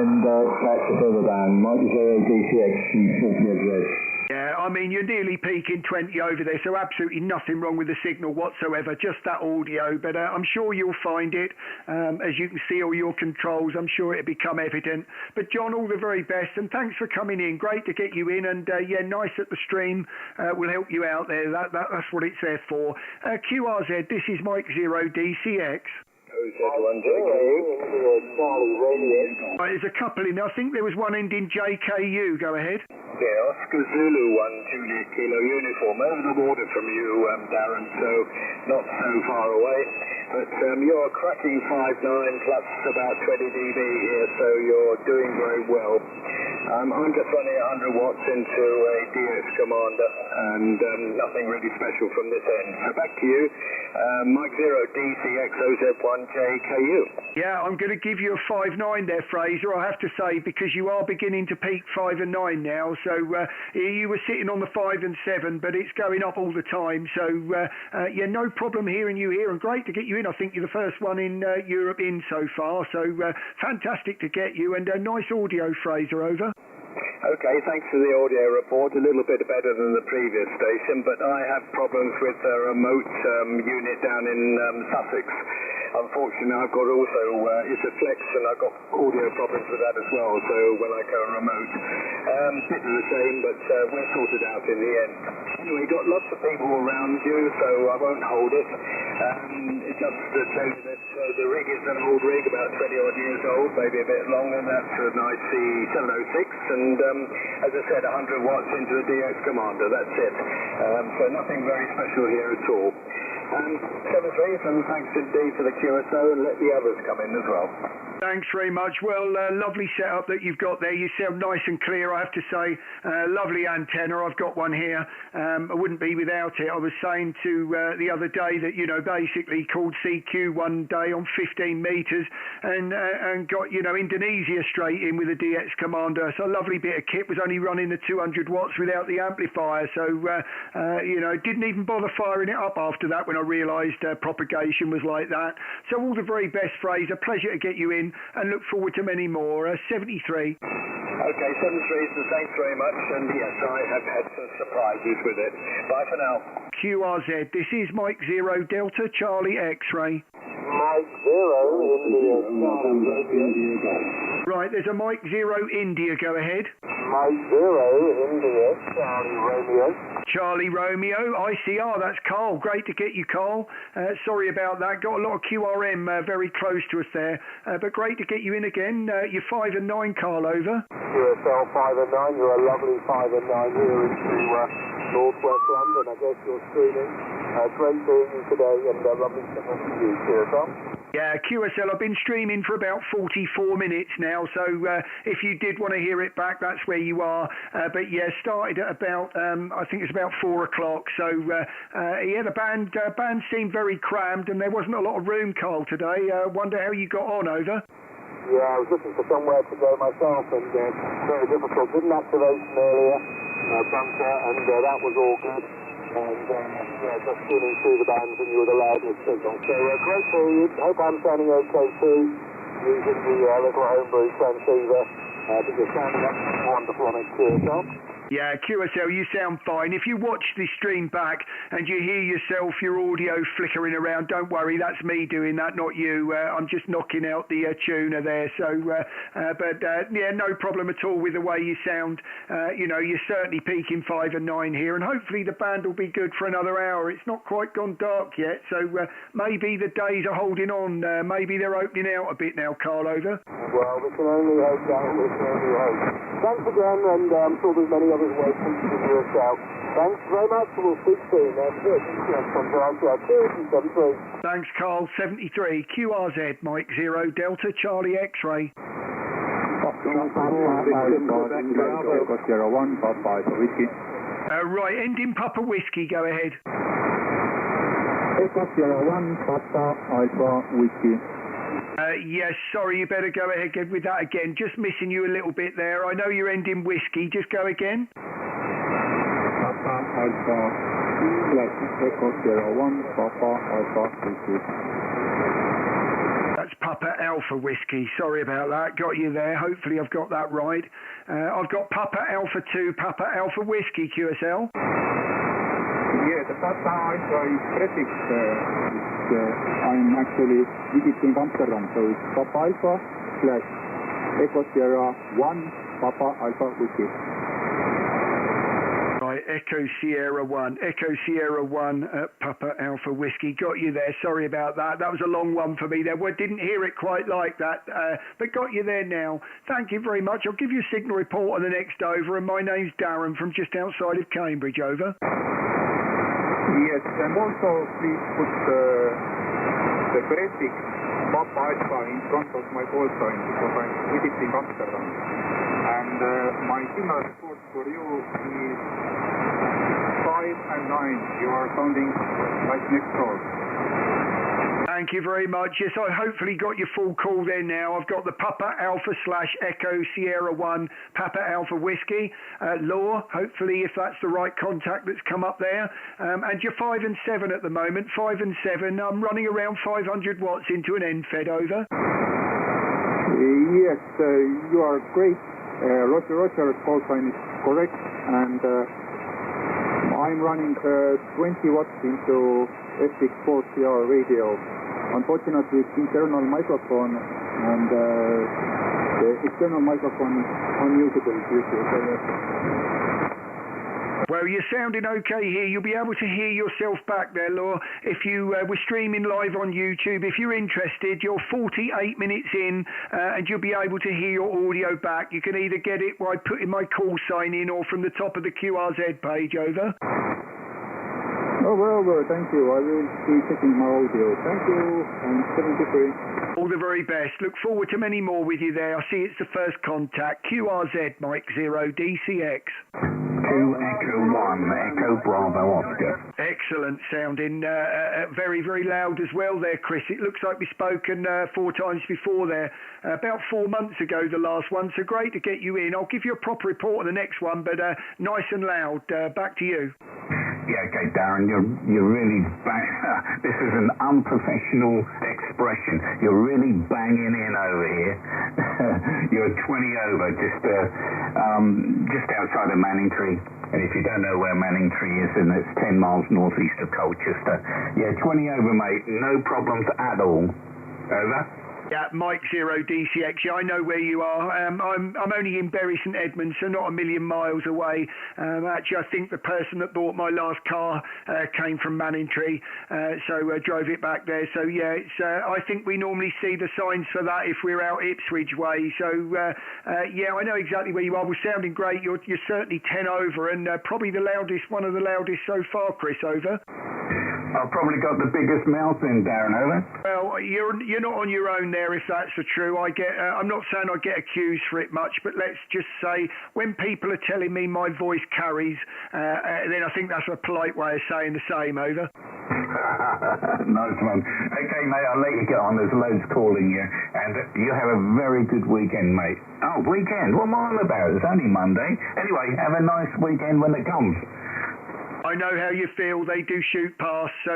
and catch you further down. Mike 0 DCX from 40 of those. Yeah, I mean, you're nearly peaking 20 over there, so absolutely nothing wrong with the signal whatsoever, just that audio. But I'm sure you'll find it. As you can see all your controls, I'm sure it'll become evident. But John, all the very best, and thanks for coming in. Great to get you in, and yeah, nice at the stream. We'll help you out there. That's what it's there for. QRZ, this is Mike 0 DCX. Right, there's a couple in there. I think there was one ending JKU. Go ahead. Yeah, Oscar Zulu 1 Juliet Kilo uniform. Over the border from you, Darren, so not so far away. But you're cracking 5.9 plus about 20 dB here, so you're doing very well. I'm just running 100 watts into a DX Commander, and nothing really special from this end. So back to you, Mike 0 DCX OZ1JKU. Yeah, I'm going to give you a 5.9 there, Fraser, I have to say, because you are beginning to peak 5 and 9 now. So you were sitting on the 5 and 7, but it's going up all the time. So yeah, no problem hearing you here, and great to get you in. I think you're the first one in Europe in so far. So fantastic to get you, and nice audio, Fraser, over. Okay, thanks for the audio report. A little bit better than the previous station, but I have problems with a remote unit down in Sussex. Unfortunately, I've got also it's a Flex, and I've got audio problems with that as well. So when I go remote, bit of the same, but we're sorted out in the end. Anyway, got lots of people around you, so I won't hold it. It's just to tell you that the rig is an old rig, about 20 odd years old, maybe a bit longer. That's an IC706, and as I said, 100 watts into the DX Commander. That's it. So nothing very special here at all. 7-3, and thanks indeed for the QSO, and let the others come in as well. Thanks very much. Well, lovely setup that you've got there. You sound nice and clear, I have to say. Lovely antenna. I've got one here. I wouldn't be without it. I was saying to the other day that, you know, basically called CQ one day on 15 metres and got, you know, Indonesia straight in with a DX Commander. So a lovely bit of kit. Was only running the 200 watts without the amplifier. So, you know, didn't even bother firing it up after that when I realised propagation was like that. So all the very best, Fraser. Pleasure to get you in, and look forward to many more. 73. Okay, 73, so thanks very much, and yes, I have had some surprises with it. Bye for now. QRZ, this is Mike 0 Delta Charlie X-Ray. Mike 0 India. Right, there's a Mike 0 India, go ahead. Mike 0, India, Charlie Romeo. Charlie Romeo, ICR, that's Carl. Great to get you, Carl. Sorry about that. Got a lot of QRM very close to us there. But great to get you in again. You're 5 and 9, Carl, over. QSL 5 and 9, you're a lovely 5 and 9 here into northwest London. I guess you're streaming. Great seeing you today and lovely to have you, QSL. Yeah, QSL, I've been streaming for about 44 minutes now, so if you did want to hear it back, that's where you are. But yeah, started at about, I think it's about 4 o'clock, so yeah, the band seemed very crammed and there wasn't a lot of room, Carl, today. Wonder how you got on, over? Yeah, I was looking for somewhere to go myself and very difficult. Didn't activation earlier, bunker, and that was all good. And yeah, just tuning through the bands and you were the loudest signal. So great for you. Hope I'm sounding okay too, using the little homebrew transceiver. But you're sounding up wonderful on it, QSL. Yeah, QSL, you sound fine. If you watch the stream back and you hear yourself, your audio flickering around, don't worry, that's me doing that, not you. I'm just knocking out the tuner there. So, but yeah, no problem at all with the way you sound. You know, you're certainly peaking 5 and 9 here, and hopefully the band will be good for another hour. It's not quite gone dark yet, so maybe the days are holding on. Maybe they're opening out a bit now, Carl, over. Well, we can only hope that. We can only hope. Thanks again, and I'm sure there's many others waiting to give you a shout. Thanks very much, we'll speak soon. Thanks, Carl. 73, QRZ, Mike 0, Delta, Charlie X-ray. Right, ending Papa Whiskey, go ahead. Echo Sierra 1, Papa Alpha Whiskey. Yes, sorry, you better go ahead with that again. Just missing you a little bit there. I know you're ending whiskey. Just go again. Papa Alpha Echo Sierra 1, Papa Alpha Whiskey. That's Papa Alpha Whiskey. Sorry about that. Got you there. Hopefully I've got that right. I've got Papa Alpha 2, Papa Alpha Whiskey, QSL. Yeah, the Papa Alpha is prefix. I'm actually visiting Amsterdam, so it's Papa Alpha / Echo Sierra 1, Papa Alpha Whiskey. Right, Echo Sierra 1, Papa Alpha Whiskey. Got you there. Sorry about that. That was a long one for me there. Well, didn't hear it quite like that, but got you there now. Thank you very much. I'll give you a signal report on the next over, and my name's Darren from just outside of Cambridge, over. Yes, and also please put the prefix Papa Alpha in front of my call sign because I'm visiting Amsterdam. And my signal report for you is 5 and 9. You are sounding like next door. Thank you very much. Yes, I hopefully got your full call there now. I've got the Papa Alpha / Echo Sierra 1, Papa Alpha Whiskey. Law, hopefully if that's the right contact that's come up there. And you're 5 and 7 at the moment. 5 and 7. I'm running around 500 watts into an end fed, over. Yes, you are great. Roger's call sign is correct. And I'm running 20 watts into FX4CR radio. Unfortunately, it's internal microphone, and the external microphone is unusable due to Well, you're sounding okay here. You'll be able to hear yourself back there, Law. If you were streaming live on YouTube, if you're interested, you're 48 minutes in, and you'll be able to hear your audio back. You can either get it by putting my call sign in or from the top of the QRZ page, over. Oh, well, thank you. I will be checking my audio. Thank you, and 73. All the very best. Look forward to many more with you there. I see it's the first contact. QRZ, Mike 0, DCX. 2 Echo 1, Echo Bravo Oscar. Excellent sounding. Very, very loud as well there, Chris. It looks like we've spoken 4 times before there. About 4 months ago, the last one. So great to get you in. I'll give you a proper report on the next one, but nice and loud. Back to you. Yeah, okay, Darren, you're really this is an unprofessional expression. You're really banging in over here. You're 20 over, just outside of Manningtree. And if you don't know where Manningtree is, then it's 10 miles northeast of Colchester. Yeah, 20 over, mate. No problems at all. Over. Yeah, Mike Zero DCX. Yeah, I know where you are. I'm only in Bury St Edmunds, so not a million miles away. Actually, I think the person that bought my last car came from Manningtree, so drove it back there. So yeah, it's. I think we normally see the signs for that if we're out Ipswich way. So yeah, I know exactly where you are. We're sounding great. You're certainly 10 over, and probably the loudest, one of the loudest so far, Chris. Over. I've probably got the biggest mouth in, Darren, over. Well, you're not on your own there, if that's the true. I get. I'm not saying I get accused for it much, but let's just say when people are telling me my voice carries, then I think that's a polite way of saying the same. Over. Nice one. Okay, mate, I'll let you get on. There's loads calling you, and you have a very good weekend, mate. Oh, weekend? What am I on about? It's only Monday. Anyway, have a nice weekend when it comes. I know how you feel. They do shoot past. So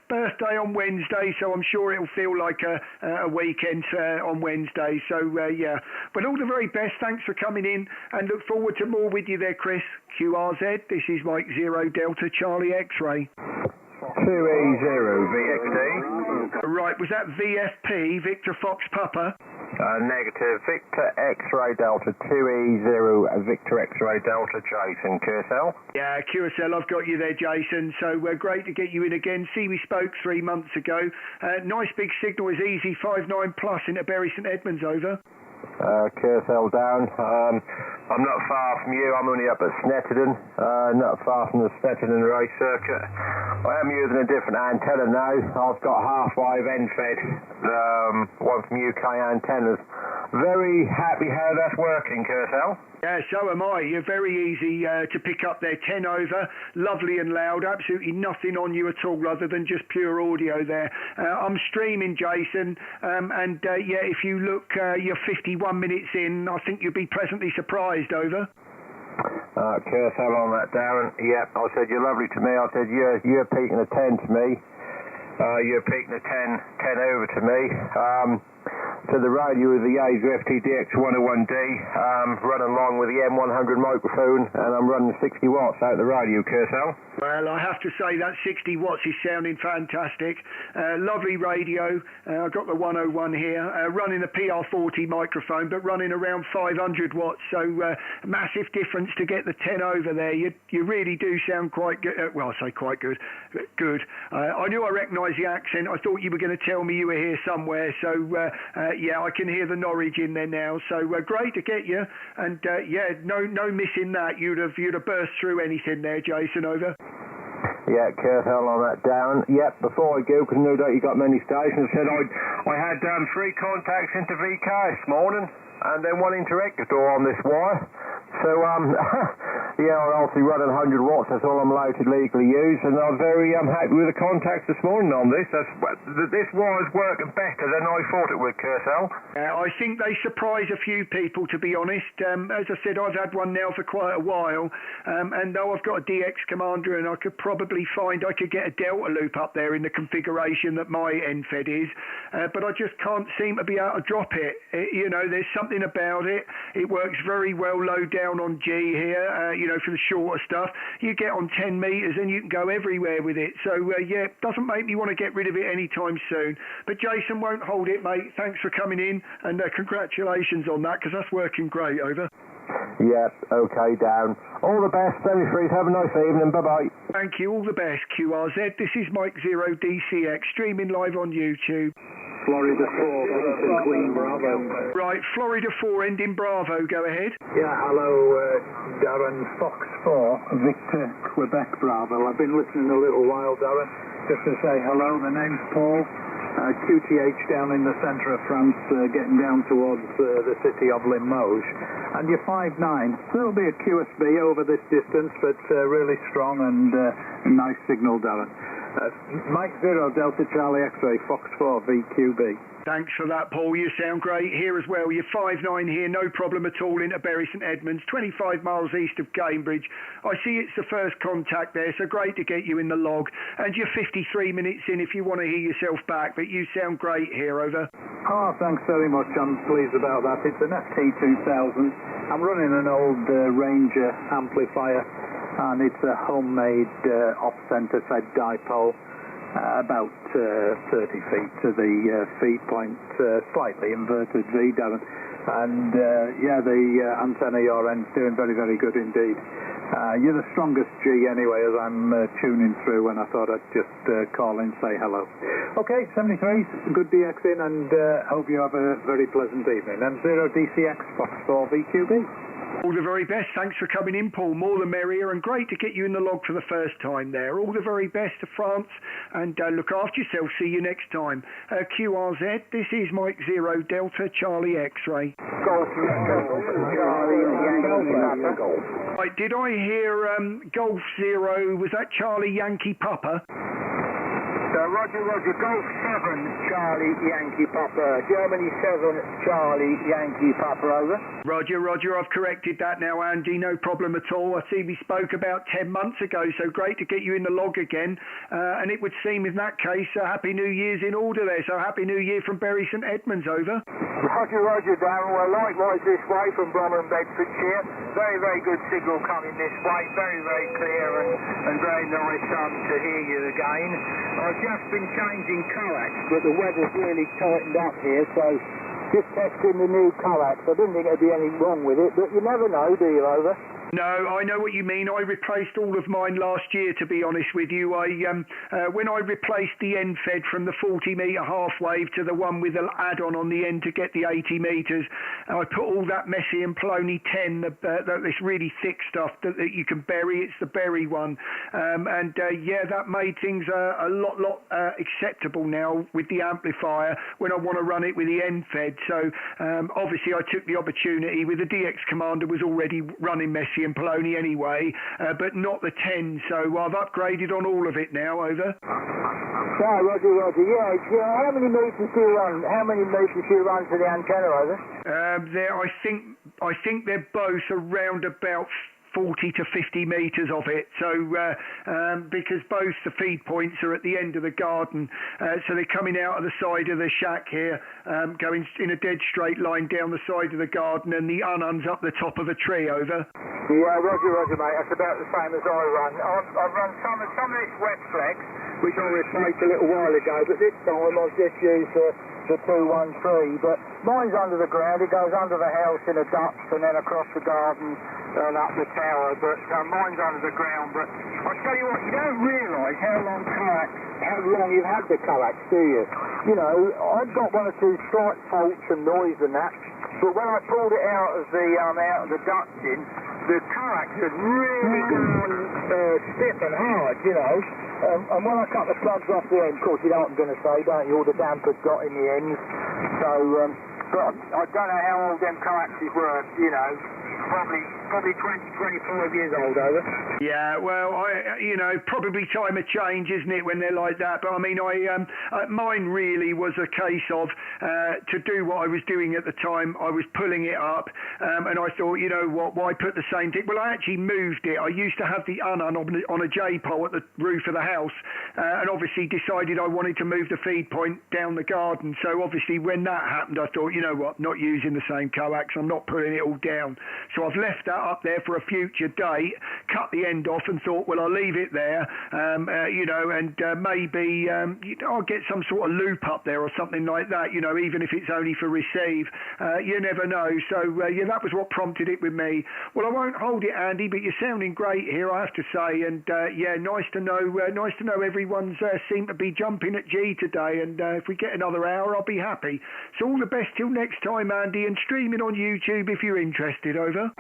birthday on Wednesday, so I'm sure it'll feel like a weekend on Wednesday. So yeah, but all the very best. Thanks for coming in, and look forward to more with you there, Chris. QRZ. This is Mike Zero Delta Charlie X-Ray. 2E0 VXD. Right, was that VFP Victor Fox Papa? Negative. Victor X-Ray Delta 2E0 Victor X-Ray Delta Jason QSL. Yeah, QSL, I've got you there, Jason. So great to get you in again. See, we spoke 3 months ago. Nice big signal is easy 59 plus into Bury St Edmunds. Over. QSL down. I'm not far from you. I'm only up at Snetterton, not far from the Snetterton race circuit. I am using a different antenna now. I've got half-wave end-fed, one from UK Antennas. Very happy how that's working, QSL. Yeah, so am I. You're very easy to pick up there. 10 over, lovely and loud. Absolutely nothing on you at all other than just pure audio there. I'm streaming, Jason, and yeah, if you look, you're 51 minutes in. I think you'll be pleasantly surprised. Over. QSL on that, Darren. Yep, I said you're lovely to me. I said you're peaking a 10 to me. You're peaking a 10 over to me. To the radio with the Yaesu FTDX101D, running along with the M100 microphone, and I'm running 60 watts out the radio, QSL. Well, I have to say that 60 watts is sounding fantastic. Lovely radio. I've got the 101 here, running a PR40 microphone, but running around 500 watts, so massive difference to get the 10 over there. You really do sound quite good. Well, I say quite good. Good. I knew I recognised the accent. I thought you were going to tell me you were here somewhere, so yeah, I can hear the Norwich in there now. So great to get you, and yeah, no missing that. You'd have burst through anything there, Jason. Over. Yeah, QSL on that, Darren. Yep, before I go, because no doubt you got many stations, said I had 3 contacts into VK this morning, and then 1 into Ecuador on this wire. So, yeah, I'm obviously running 100 watts, that's all I'm allowed to legally use, and I'm very happy with the contacts this morning on this. This wire's working better than I thought it would, QSL. I think they surprise a few people, to be honest. As I said, I've had one now for quite a while, and though I've got a DX Commander, and I could probably find I could get a Delta loop up there in the configuration that my end-fed is, but I just can't seem to be able to drop it. You know, there's something about it. It works very well low down on G here, you know, for the shorter stuff. You get on 10 metres and you can go everywhere with it. So, yeah, doesn't make me want to get rid of it anytime soon. But Jason, won't hold it, mate. Thanks for coming in, and congratulations on that, because that's working great. Over. Yep, okay, down. All the best, semi-freeze. Have a nice evening. Bye-bye. Thank you. All the best, QRZ. This is Mike Zero DCX, streaming live on YouTube. Florida 4, Vincent Queen Bravo. Right, Florida 4, ending Bravo. Go ahead. Yeah, hello, Darren. Fox 4, Victor, Quebec Bravo. I've been listening a little while, Darren. Just to say hello, the name's Paul. QTH down in the centre of France, getting down towards the city of Limoges. And you're 5'9". There'll be a QSB over this distance, but really strong and nice signal, Darren. Mike Zero Delta Charlie X-Ray Fox 4 VQB. Thanks for that, Paul. You sound great here as well. You're 5'9" here, no problem at all, into Bury St Edmunds, 25 miles east of Cambridge. I see it's the first contact there, so great to get you in the log. And you're 53 minutes in if you want to hear yourself back, but you sound great here. Over. Oh, thanks very much. I'm pleased about that. It's an FT2000. I'm running an old Ranger amplifier, and it's a homemade off-center fed dipole. about 30 feet to the feed point, slightly inverted V, Darren. And the antenna your end's doing very, very good indeed. You're the strongest G anyway, as I'm tuning through, and I thought I'd just call in, say hello. Okay, 73's good DX in, and hope you have a very pleasant evening. M0 DCX Fox 4 VQB. All the very best. Thanks for coming in, Paul. More the merrier, and great to get you in the log for the first time there. All the very best to France, and look after yourself. See you next time. QRZ, this is Mike 0 Delta Charlie X-ray. Golf Charlie Yankee Papa. Right, did I hear Golf 0, was that Charlie Yankee Papa? Roger, Golf 7 Charlie Yankee Papa. Germany 7 Charlie Yankee Papa, over. Roger, I've corrected that now, Andy, no problem at all. I see we spoke about 10 months ago, so great to get you in the log again. And it would seem in that case, Happy New Year's in order there, so Happy New Year from Bury St Edmunds, over. Roger, Darren. Well, likewise this way from Bromham, Bedfordshire. Very, very good signal coming this way. Very, very clear and very nice to hear you again. I've just been changing coax, but the weather's really tightened up here, so just testing the new coax. I didn't think there'd be anything wrong with it, but you never know, do you, over? No, I know what you mean. I replaced all of mine last year, to be honest with you. When I replaced the end fed from the 40-metre half wave to the one with the add-on on the end to get the 80 metres, I put all that Messier and Poloni 10, this really thick stuff that you can bury. It's the berry one. That made things a lot acceptable now with the amplifier when I want to run it with the end fed. So obviously I took the opportunity with the DX Commander was already running Messier and Poloni anyway, but not the 10, so I've upgraded on all of it now, over. Roger, yeah, how many metres do you run? How many metres do you run to the antenna, over? I think they're both around about 40 to 50 metres of it, so because both the feed points are at the end of the garden, so they're coming out of the side of the shack here, going in a dead straight line down the side of the garden, and the unun's up the top of a tree, over. Yeah, Roger, mate, that's about the same as I run. I've run some of its wet flex, which I replaced a little while ago, but this time I've just used the 213, but mine's under the ground. It goes under the house in a duct and then across the garden and up the tower, but mine's under the ground. But I'll tell you what, you don't realise how long you've had the coax, do you? You know, I've got one or two slight faults and noise and that, but when I pulled it out of the ducting, the coax had really gone stiff and hard, you know. And when I cut the plugs off the end, of course, you know what I'm going to say, don't you? All the dampers got in the ends. So, but I don't know how old them coaxes were, you know. Probably 20, 25 years old, over. Yeah, well, probably time of change, isn't it, when they're like that? But I mean, mine really was a case of to do what I was doing at the time. I was pulling it up, and I thought, you know what? Why put the same thing? Well, I actually moved it. I used to have the unun on a J-pole at the roof of the house, and obviously decided I wanted to move the feed point down the garden. So obviously, when that happened, I thought, you know what? Not using the same coax. I'm not putting it all down. So I've left that up there for a future date, cut the end off and thought, well, I'll leave it there, maybe I'll get some sort of loop up there or something like that, you know, even if it's only for receive. You never know. So, that was what prompted it with me. Well, I won't hold it, Andy, but you're sounding great here, I have to say. And, nice to know everyone's seemed to be jumping at G today. And if we get another hour, I'll be happy. So all the best till next time, Andy, and streaming on YouTube if you're interested, over.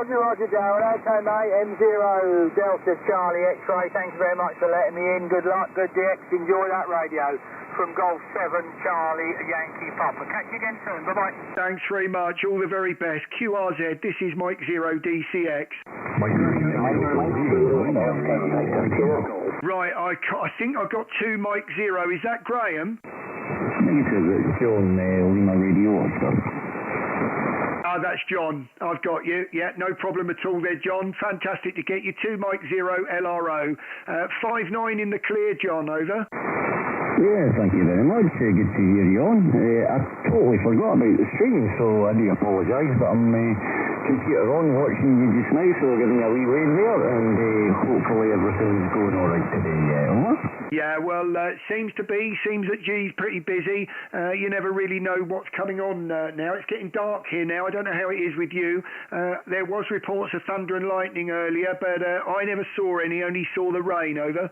Roger, Darren. Okay, mate. M0 Delta Charlie X-ray. Thank you very much for letting me in. Good luck. Good DX. Enjoy that radio. From Golf 7 Charlie Yankee Papa. Catch you again soon. Bye-bye. Thanks very much. All the very best. QRZ, this is Mike 0 DCX. Right, I think I got two Mike 0. Is that Graham? It's John, Lima Radio and stuff. That's John. I've got you. Yeah, no problem at all there, John. Fantastic to get you. 2 Mike 0 LRO. 5-9 in the clear, John, over. Yeah, thank you very much. Good to hear you on. I totally forgot about the streaming, so I do apologise, but I'm computer on watching you just now, so giving you a wee wave there, and hopefully everything's going alright today, yeah, over? Yeah, well, seems that G's pretty busy. You never really know what's coming on now. It's getting dark here now. I don't know how it is with you. There was reports of thunder and lightning earlier, but I never saw any, only saw the rain, over.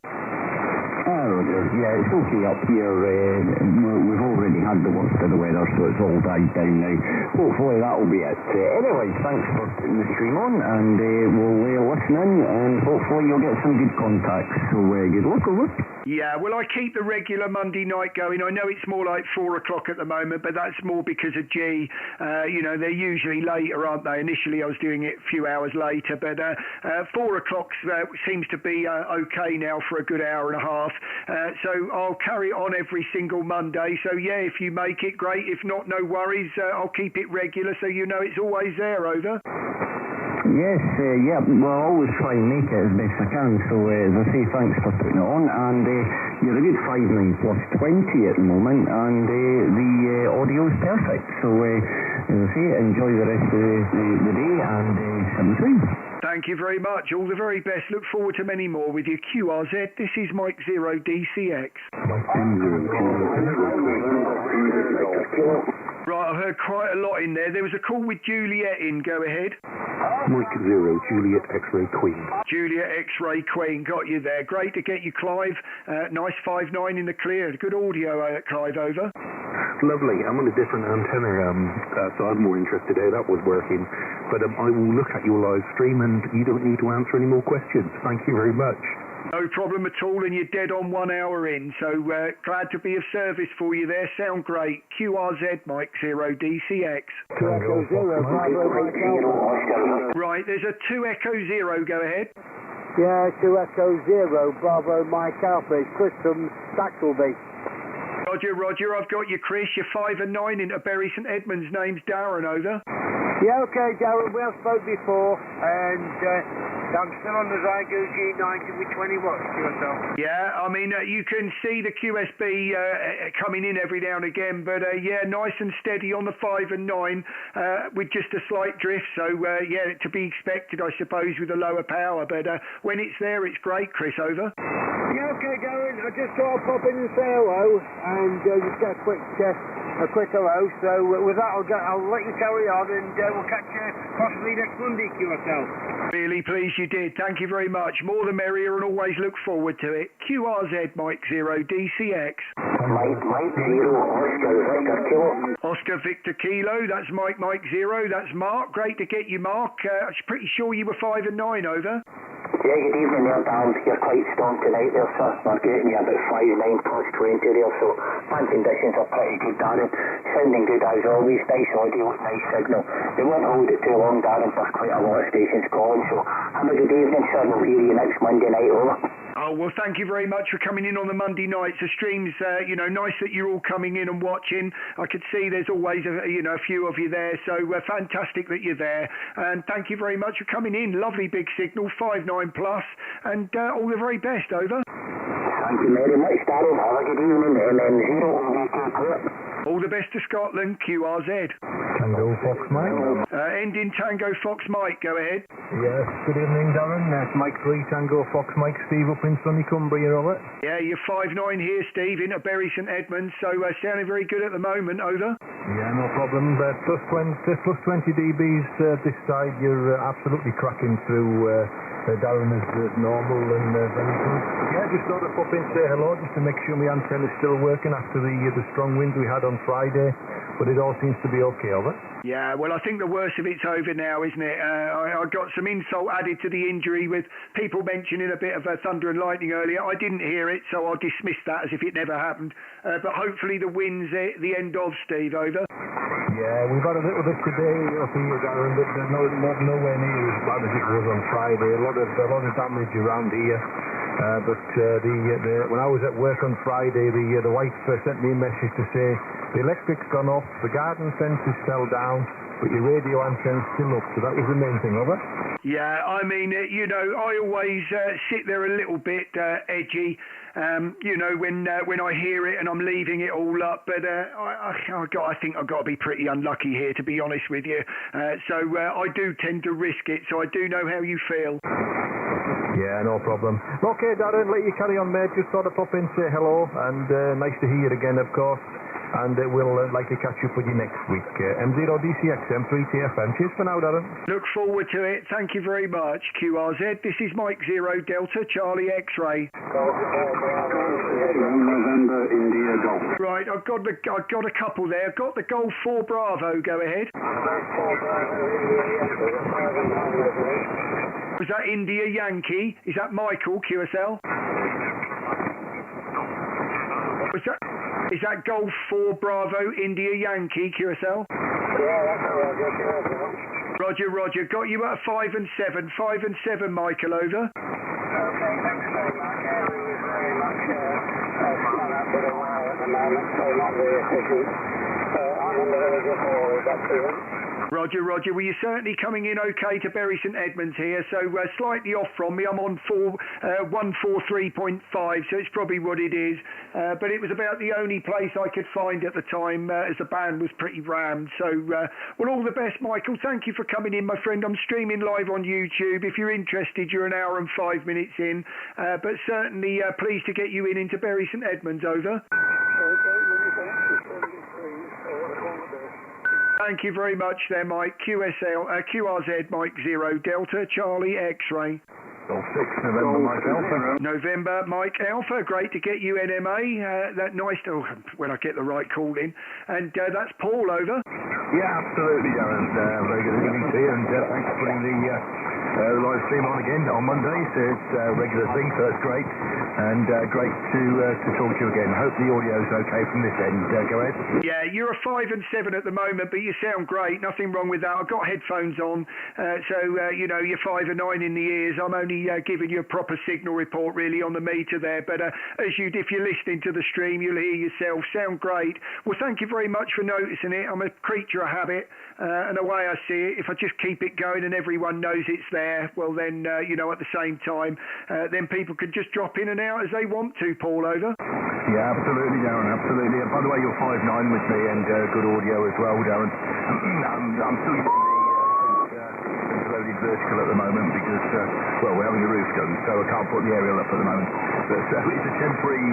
Oh, yeah, it's okay up here. We've already had the worst of the weather, so it's all died down now. Hopefully that'll be it. Anyway, thanks for putting the stream on, and we'll listen in, and hopefully you'll get some good contacts. So good luck, over. Yeah, well, I keep the regular Monday night going. I know it's more like 4 o'clock at the moment, but that's more because of G. They're usually later, aren't they? Initially, I was doing it a few hours later, but 4 o'clock seems to be okay now for a good hour and a half. So I'll carry on every single Monday. So, yeah, if you make it, great. If not, no worries. I'll keep it regular so you know it's always there, over. Yes, well, I always try and make it as best I can, so as I say, thanks for putting it on, and you're a good 5-9 plus 20 at the moment, and the audio's perfect, so as I say, enjoy the rest of the day, and sometime. Thank you very much, all the very best, look forward to many more with your QRZ. This is Mike Zero DCX. Right, I've heard quite a lot in there. There was a call with Juliet in. Go ahead. Mike Zero, Juliet X-Ray Queen. Juliet X-Ray Queen, got you there. Great to get you, Clive. Nice 5.9 in the clear. Good audio, Clive, over. Lovely. I'm on a different antenna, so I'm more interested how that was working. But I will look at your live stream, and you don't need to answer any more questions. Thank you very much. No problem at all, and you're dead on 1 hour in, so glad to be of service for you there. Sound great. QRZ, Mike Zero DCX. Right, there's a 2 Echo Zero, go ahead. Yeah, 2 Echo Zero, Bravo Mike Alpha, it's Chris from Saxelby. Roger, I've got you, Chris. You're 5 and 9 into Bury St Edmunds. Name's Darren, over. Yeah, okay, Darren, we have spoke before, and I'm still on the Zygo G90 with 20 watts to yourself. Yeah, I mean, you can see the QSB coming in every now and again, but yeah, nice and steady on the 5 and 9 with just a slight drift, so yeah, to be expected, I suppose, with a lower power, but when it's there, it's great, Chris, over. Yeah, okay, Darren, I just thought I'd pop in and say hello, and just get a quick hello, so with that, I'll let you carry on, and we'll catch you possibly next Monday, yourself. Really pleased you did. Thank you very much. More the merrier, and always look forward to it. QRZ Mike Zero DCX. Mike Zero, Oscar Victor Kilo. Oscar Victor Kilo. That's Mike Zero. That's Mark. Great to get you, Mark. I'm pretty sure you were 5 and 9, over. Yeah, good evening there, Dan. You're quite strong tonight there, sir. We're getting you about 5-9 plus 20 there, so fan conditions are pretty good, Darren. Sounding good as always. Nice audio, nice signal. They won't hold it too long, Darren. There's quite a lot of stations calling, so have a good evening, sir. We'll hear you next Monday night, over. Oh, well, thank you very much for coming in on the Monday nights. The stream's, nice that you're all coming in and watching. I could see there's always, a few of you there, so fantastic that you're there. And thank you very much for coming in. Lovely big signal, 5.9 plus, and all the very best, over. Thank you very much, Darren. Have a good evening, MM0. All the best to Scotland, QRZ. Tango Fox Mike. Ending Tango Fox Mike, go ahead. Yes, good evening, Darren. That's Mike 3, Tango Fox Mike, Steve up in sunny Cumbria, over. Yeah, you're 5.9 here, Steve, into Bury St Edmunds, so sounding very good at the moment, over. Yeah, no problem. Plus 20 dBs this side, you're absolutely cracking through. Darren is normal and very good. Yeah, just thought I'd pop in and say hello just to make sure my antenna's still working after the strong wind we had on Friday, but it all seems to be okay, over. Yeah, well, I think the worst of it's over now, isn't it? I got some insult added to the injury with people mentioning a bit of thunder and lightning earlier. I didn't hear it, so I'll dismiss that as if it never happened. But hopefully the wind's the end of, Steve, over. Yeah, we've had a little bit today up here, Darren, but nowhere near as bad as it was on Friday. A lot of damage around here. But when I was at work on Friday, the wife sent me a message to say the electric's gone off, the garden fences fell down, but your radio antenna's still up. So that was the main thing, over. Yeah, I mean, I always sit there a little bit edgy you know, when I hear it and I'm leaving it all up. But I think I've got to be pretty unlucky here, to be honest with you. So I do tend to risk it. So I do know how you feel. Yeah, no problem. Okay, Darren, let you carry on, mate. Just thought to pop in, say hello, and nice to hear you again, of course. And we'll likely catch up with you next week. M0DCX, M3TFM. Cheers for now, Darren. Look forward to it. Thank you very much. QRZ, this is Mike 0 Delta Charlie X-Ray. November India Golf. Right, I've got a couple there. I've got the Golf 4 Bravo. Go ahead. Was that India Yankee? Is that Michael QSL? Is that Golf 4 Bravo India Yankee QSL? Roger, Roger. Got you at 5 and 7. 5 and 7, Michael, over. Okay, thanks very much. Yeah, we was very much flat out with a while at the moment, so not very efficient. I'm on the very good ball, that's it. Roger, Roger. Well, you're certainly coming in okay to Bury St Edmunds here, so slightly off from me. I'm on 143.5, so it's probably what it is. But it was about the only place I could find at the time, as the band was pretty rammed. So, well, all the best, Michael. Thank you for coming in, my friend. I'm streaming live on YouTube. If you're interested, you're an hour and 5 minutes in. But certainly pleased to get you into Bury St Edmunds, over. Thank you very much there, Mike. QRZ, Mike 0 Delta Charlie X-Ray. Golf 6, November Mike Alpha. November Mike Alpha. Great to get you NMA. That nice. Oh, when I get the right call in. And that's Paul, over. Yeah, absolutely, Darren. Very good evening to you, and thanks for putting the live stream on again on Monday. So it's a regular thing, so that's great. And great to talk to you again. Hope the audio's okay from this end. Go ahead. Yeah, you're a 5 and 7 at the moment, but you sound great. Nothing wrong with that. I've got headphones on, so you know, you're 5 and 9 in the ears. I'm only giving you a proper signal report really on the meter there. But if you're listening to the stream, you'll hear yourself. Sound great. Well, thank you very much for noticing it. I'm a creature of habit, and the way I see it, if I just keep it going and everyone knows it's there, well then, you know, at the same time, then people can just drop in and out as they want to, Paul, over. Yeah, absolutely, Darren, absolutely. And by the way, you're 5'9" with me, and good audio as well, Darren. I'm still using the loaded vertical at the moment because, well, we're having the roof done, so I can't put the aerial up at the moment. But it's a temporary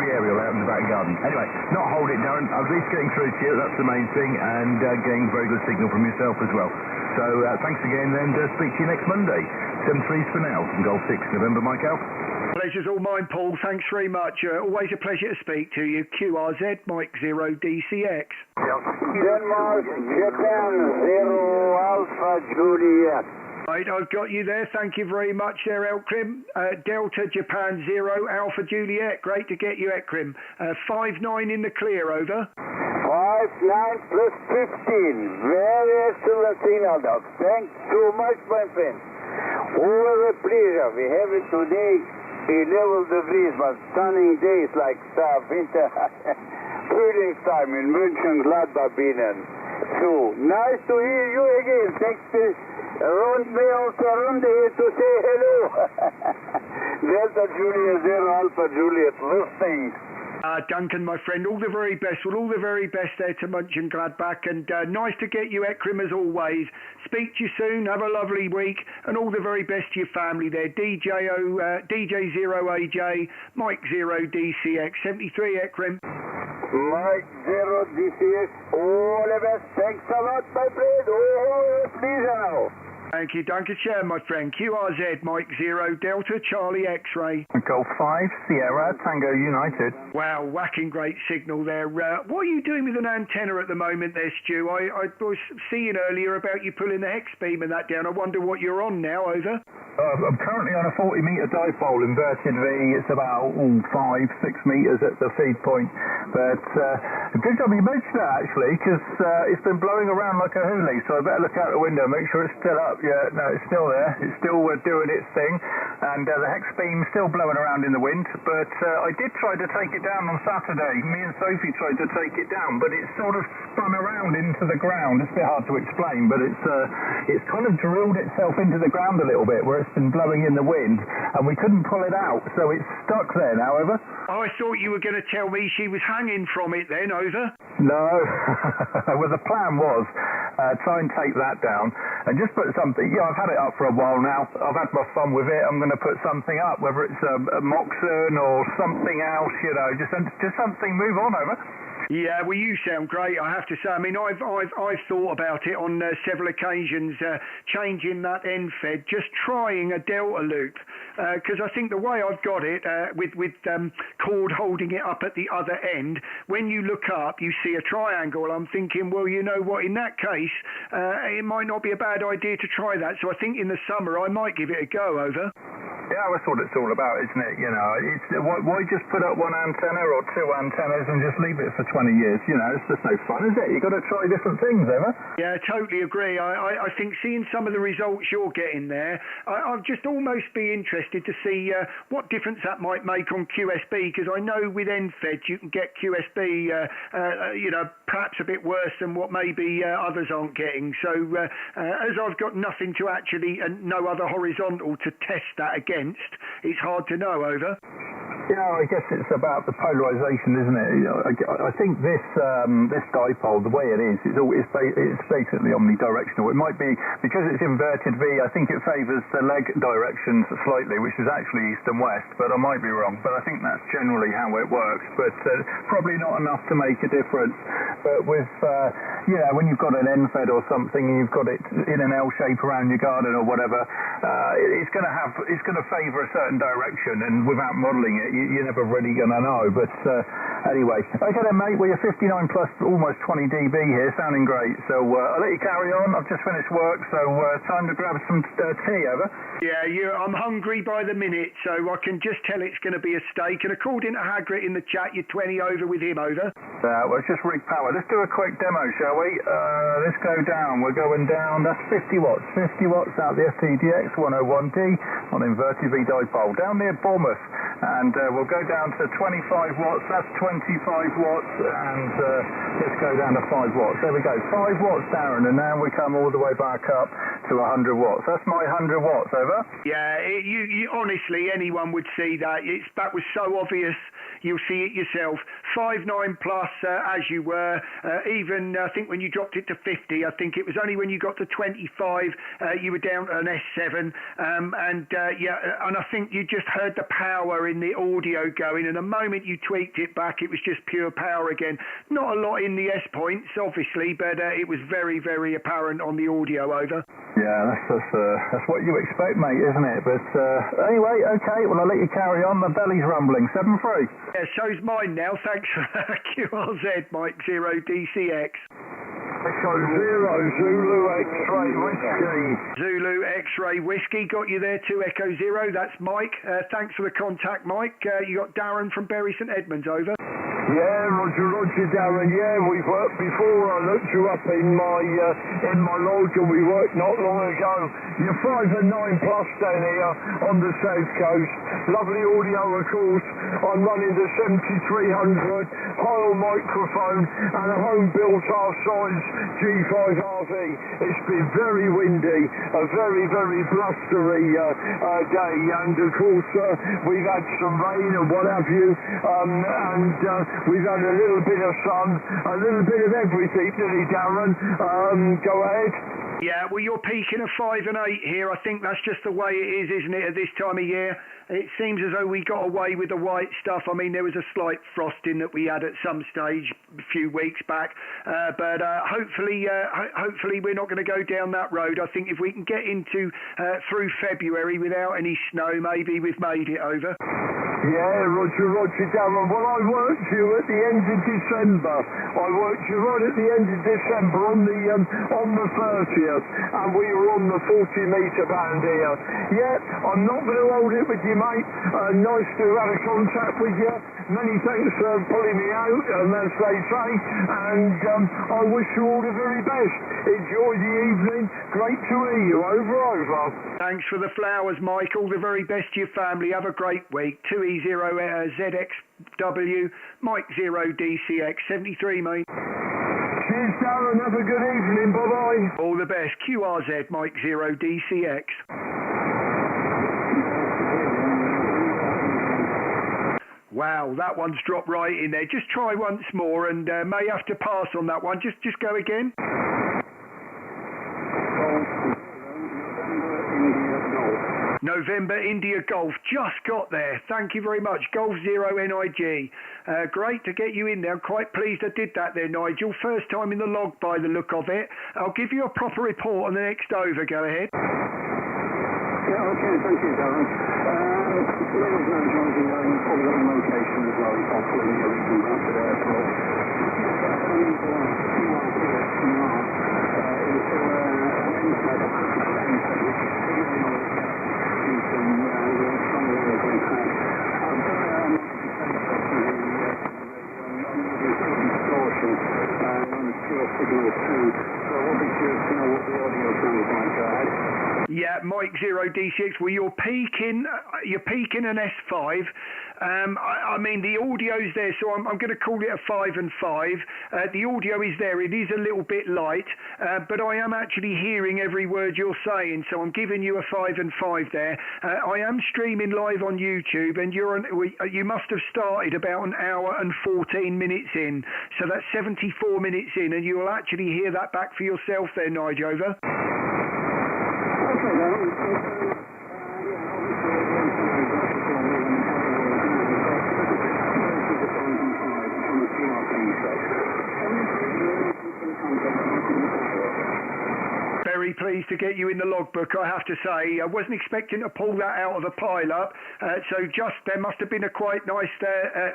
aerial out in the back garden. Anyway, not hold it, Darren. At least getting through to you, that's the main thing, and getting very good signal from yourself as well. So thanks again, and speak to you next Monday. 7-3s for now, from Golf 6, November Mike Alpha. Pleasure's all mine, Paul. Thanks very much. Always a pleasure to speak to you. QRZ, Mike 0 DCX. Denmark, Japan, 0 Alpha Juliet. Right, I've got you there. Thank you very much there, Elkrim. Delta, Japan, 0 Alpha Juliet. Great to get you, Elkrim. 5-9 in the clear, over. 5-9 plus 15. Very excellent signal, Doc. Thanks so much, my friend. Always a pleasure. We have it today. 11 degrees, but stunning days like winter Frühlingstime in Mönchengladbach binnen. So, nice to hear you again. Thanks for around me also around here to say hello. Delta Juliet 0 Alpha Juliet, listening. Duncan, my friend, all the very best. Well, all the very best there to Mönchengladbach, and nice to get you, Ekrim, as always. Speak to you soon. Have a lovely week, and all the very best to your family there. DJ 0AJ, Mike 0 DCX, 73, Ekrim. Mike 0 DCX, all the best. Thanks a lot, my friend. Oh, please now. Thank you, Duncan. Share, my friend. QRZ, Mike 0 Delta Charlie X-Ray. Golf 5 Sierra Tango United. Wow, whacking great signal there. What are you doing with an antenna at the moment there, Stu? I was seeing earlier about you pulling the hex beam and that down. I wonder what you're on now, over. I'm currently on a 40-metre dipole inverted V. It's about 5-6 metres at the feed point. But good job you mentioned that, actually, because it's been blowing around like a hoolie, so I better look out the window, make sure it's still up. Yeah, no, it's still there. It's still doing its thing. and the hex beam's still blowing around in the wind, but I did try to take it down on Saturday. Me and Sophie tried to take it down, but it's sort of spun around into the ground. It's a bit hard to explain, but it's kind of drilled itself into the ground a little bit where it's been blowing in the wind, and we couldn't pull it out, so it's stuck there now, over. I thought you were going to tell me she was hanging from it then, over. No, well the plan was try and take that down and just put something. Yeah, I've had it up for a while now. I've had my fun with it. I'm going to put something up, whether it's a Moxon or something else, you know, just something. Move on, over. Yeah, well, you sound great, I have to say. I mean, I've thought about it on several occasions, changing that end fed, just trying a delta loop, because I think the way I've got it, with cord holding it up at the other end, when you look up, you see a triangle. I'm thinking, well, you know what, in that case, it might not be a bad idea to try that. So I think in the summer I might give it a go, over. Yeah, that's what it's all about, isn't it? You know, why just put up one antenna or two antennas and just leave it for 20 years? You know, it's just no fun, is it? You've got to try different things, Emma. Yeah, totally agree. I think seeing some of the results you're getting there, I'd just almost be interested to see what difference that might make on QSB, because I know with NFED you can get QSB, you know, perhaps a bit worse than what maybe others aren't getting. So as I've got nothing to actually, and no other horizontal to test that against, it's hard to know, over. Yeah, I guess it's about the polarisation, isn't it? I think this dipole, the way it is, it's basically omnidirectional. It might be, because it's inverted V, I think it favours the leg directions slightly, which is actually east and west, but I might be wrong. But I think that's generally how it works, but probably not enough to make a difference. But with, yeah, when you've got an NFED or something, and you've got it in an L shape around your garden or whatever, it's going to favour a certain direction, and without modelling it, you're never really going to know. But anyway, okay then, mate, well, you're 59 plus almost 20 dB here, sounding great. So I'll let you carry on. I've just finished work, so time to grab some tea, over. Yeah, I'm hungry by the minute, so I can just tell it's going to be a steak. And according to Hagrid in the chat, you're 20 over with him, over. Well, it's just rig power. Let's do a quick demo, shall we? Let's go down. We're going down. That's 50 watts. 50 watts out the FTDX 101D on inverted V dipole down near Bournemouth. And we'll go down to 25 watts. That's 25 watts. And let's go down to 5 watts. There we go. 5 watts, Darren. And now we come all the way back up to 100 watts. That's my 100 watts, over. Yeah, you honestly, anyone would see that. That was so obvious. You'll see it yourself. 5.9 plus, as you were. Even, I think when you dropped it to 50, I think it was only when you got to 25, you were down to an S7. Yeah, and I think you just heard the power in the audio going, and the moment you tweaked it back, it was just pure power again. Not a lot in the S points, obviously, but it was very, very apparent on the audio, over. Yeah, that's what you expect, mate, isn't it? But anyway, okay, well, I'll let you carry on. The belly's rumbling. 7-3. Yeah, so's mine now. Thanks for QRZ, Mike 0 DCX. Echo 0, Zulu X-ray Whiskey. Zulu X-ray Whiskey, got you there too, Echo 0. That's Mike. Thanks for the contact, Mike. You got Darren from Bury St Edmunds, over. Yeah, Roger, Darren. Yeah, we've worked before. I looked you up in my lodge, and we worked not long ago. You're 5 and 9 plus down here on the south coast. Lovely audio, of course. I'm running the 7300 Heil microphone and a home-built half-size G5RV. It's been very windy, a very, very blustery day, and of course we've had some rain and what have you, and we've had a little bit of sun, a little bit of everything, didn't he, Darren? Go ahead. Yeah, well, you're peaking at 5 and 8 here. I think that's just the way it is, isn't it, at this time of year? It seems as though we got away with the white stuff. I mean, there was a slight frosting that we had at some stage a few weeks back, but hopefully we're not going to go down that road. I think if we can get into through February without any snow, maybe we've made it, over. Yeah, Roger, Darren. Well, I worked you at the end of December. I worked you right at the end of December on the 30th, and we were on the 40-metre band here. Yeah, I'm not going to hold it with you, mate. Nice to have had a contact with you. Many thanks for pulling me out, as they say, and I wish you all the very best. Enjoy the evening. Great to hear you. Over. Thanks for the flowers, Mike. All the very best to your family. Have a great week. 2E0ZXW, Mike 0 DCX 73, mate. Cheers, Darren. Have a good evening. Bye-bye. All the best. QRZ, Mike 0 DCX. Wow, that one's dropped right in there. Just try once more, and may have to pass on that one. Just go again. November India Golf, just got there. Thank you very much. Golf 0 NIG. Great to get you in there. I'm quite pleased I did that there, Nigel. First time in the log by the look of it. I'll give you a proper report on the next over. Go ahead. Yeah, okay, thank you, Darren. Let us know, Jonathan, probably got a location as well, if possible, in your region back to the airport. Yeah, Mike 0 D6. Well, you're peaking an S5. I mean, the audio's there, so I'm going to call it a 5 and 5. The audio is there. It is a little bit light, but I am actually hearing every word you're saying, so I'm giving you a 5 and 5 there. I am streaming live on YouTube, and you must have started about an hour and 14 minutes in, so that's 74 minutes in, and you'll actually hear that back for yourself there, Nigel. Over. Very pleased to get you in the logbook, I have to say. I wasn't expecting to pull that out of the pile-up, so there must have been a quite nice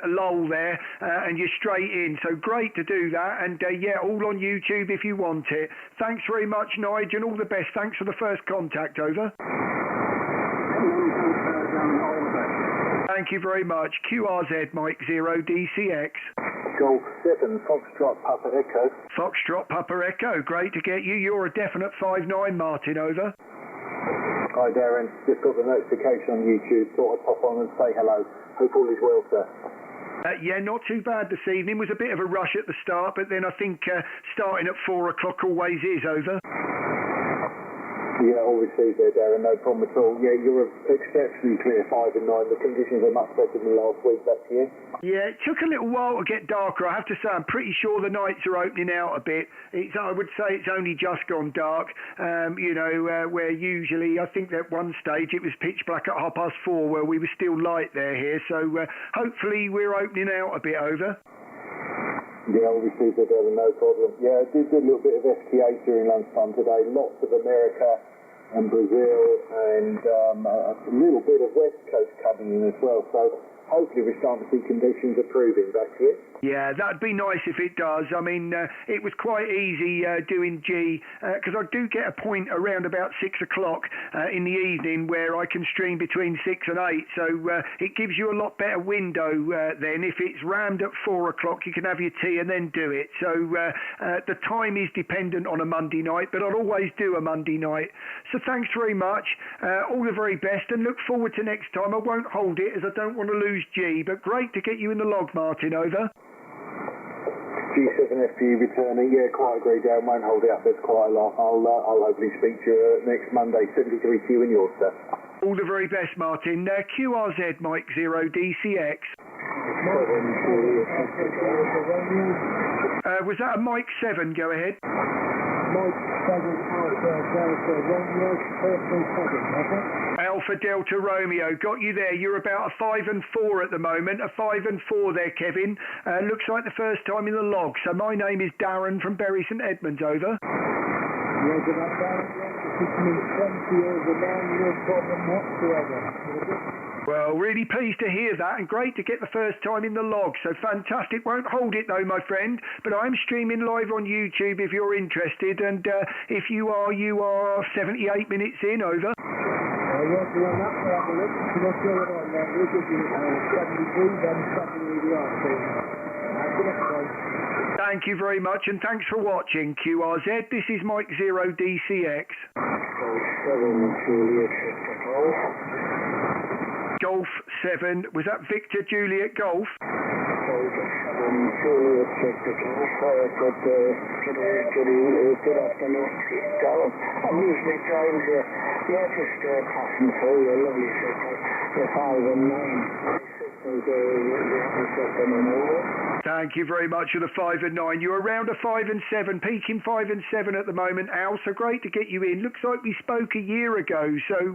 lull there, and you're straight in. So great to do that, and yeah, all on YouTube if you want it. Thanks very much, Nigel, and all the best. Thanks for the first contact, over. Thank you very much. QRZ, Mike 0 DCX. Golf 7, Foxtrot Papa Echo. Foxtrot Papa Echo, great to get you. You're a definite 5-9, Martin, over. Hi Darren, just got the notification on YouTube, thought I'd pop on and say hello. Hope all is well, sir. Yeah, not too bad this evening. Was a bit of a rush at the start, but then I think starting at 4 o'clock always is, over. Yeah, all received there, Darren, no problem at all. Yeah, you're exceptionally clear, 5 and 9. The conditions are much better than last week, back to you. Yeah, it took a little while to get darker. I have to say, I'm pretty sure the nights are opening out a bit. I would say it's only just gone dark, where usually, I think at one stage it was pitch black at 4:30, where we were still light there here. So hopefully we're opening out a bit, over. Yeah, all received there, Darren, no problem. Yeah, I did a little bit of FT8 during lunchtime today. Lots of America and Brazil, and a little bit of West Coast coming in as well. So hopefully we're starting to see conditions improving back here. Yeah, that'd be nice if it does. I mean, it was quite easy doing G, because I do get a point around about 6 o'clock in the evening where I can stream between 6 and 8, so it gives you a lot better window then. If it's rammed at 4 o'clock, you can have your tea and then do it. So the time is dependent on a Monday night, but I'll always do a Monday night. So thanks very much. All the very best, and look forward to next time. I won't hold it as I don't want to lose G, but great to get you in the log, Martin, over. G7FG returning, yeah, quite agree, Darren, won't hold it up, there's quite a lot. I'll hopefully speak to you next Monday, 73 to you and yours, sir. All the very best, Martin. QRZ, Mike 0 DCX. Was that a Mike 7? Go ahead. Mike 7 Alpha Delta Romeo, Alpha Delta Romeo, got you there. You're about a 5 and 4 at the moment. A 5 and 4 there, Kevin. Looks like the first time in the log. So my name is Darren from Bury St Edmunds, over. Roger that, Darren. It's me 20 over 9, no problem whatsoever. Well, really pleased to hear that, and great to get the first time in the log. So fantastic. Won't hold it though, my friend, but I'm streaming live on YouTube if you're interested, and if you are 78 minutes in, over. Yes, we're on that for a minute. Not sure what I'm there. We'll give you 72, then secondly the RC. Thank you very much, and thanks for watching, QRZ. This is Mike Zero DCX. Golf 7, was that Victor Juliet Golf? Good afternoon, Darren. I'm usually trying to, just passing through your lovely signal, the 5 and 9. Thank you very much for the 5 and 9. You're around a 5 and 7, peaking 5 and 7 at the moment, Al. So great to get you in. Looks like we spoke a year ago. So,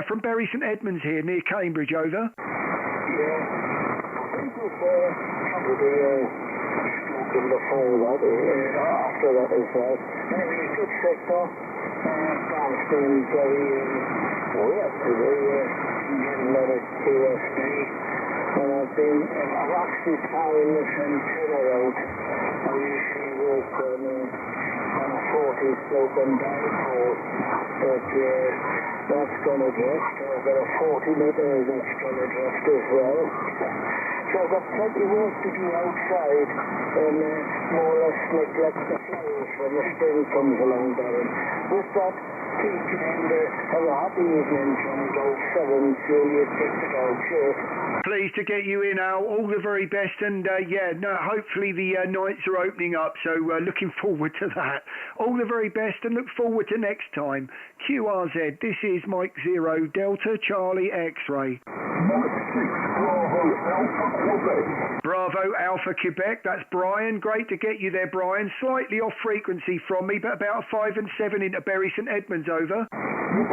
from Bury St Edmunds here, near Cambridge, over. Yeah. I think we've probably in the fall after that as well. Anyway, good sector. Dan's been very up to the getting a lot of QSD. And I've actually found this antenna road. I usually walk on a 40 slope and downforce, but that's gone adrift. I've got a 40 metres that's gone adrift as well. So I've got plenty of work to do outside and more or less neglect the flowers when the spring comes along, Darren. With that, peak and have a happy evening from Golf 7, Juliet Victor Golf. Cheers. Pleased to get you in, Al. All the very best, and hopefully the nights are opening up, so looking forward to that. All the very best, and look forward to next time. QRZ, this is Mike Zero Delta Charlie X-Ray. Bravo Alpha Quebec, that's Brian. Great to get you there, Brian. Slightly off frequency from me, but about a 5 and 7 into Bury St Edmunds, over. You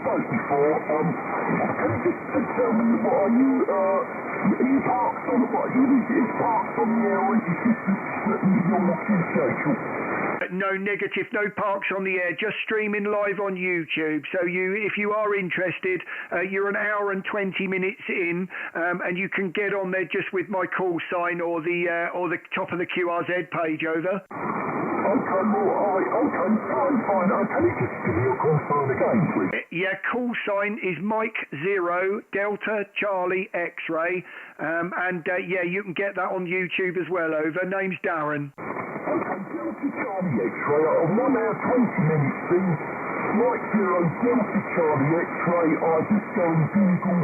spoke before. Can you just tell me what are you parked on? What is parked on the air, or is it just your walking social? No negative, no parks on the air, just streaming live on YouTube. So if you are interested, you're an hour and 20 minutes in, and you can get on there just with my call sign or the top of the QRZ page, over. Okay, fine. Can you just give me your call sign again, please? Yeah, call sign is Mike Zero Delta Charlie X-Ray, you can get that on YouTube as well, over. Name's Darren. Okay, Delta Charlie X-Ray, 1 hour 20 minutes in. Mike Zero Delta Charlie X-Ray, I just go and Google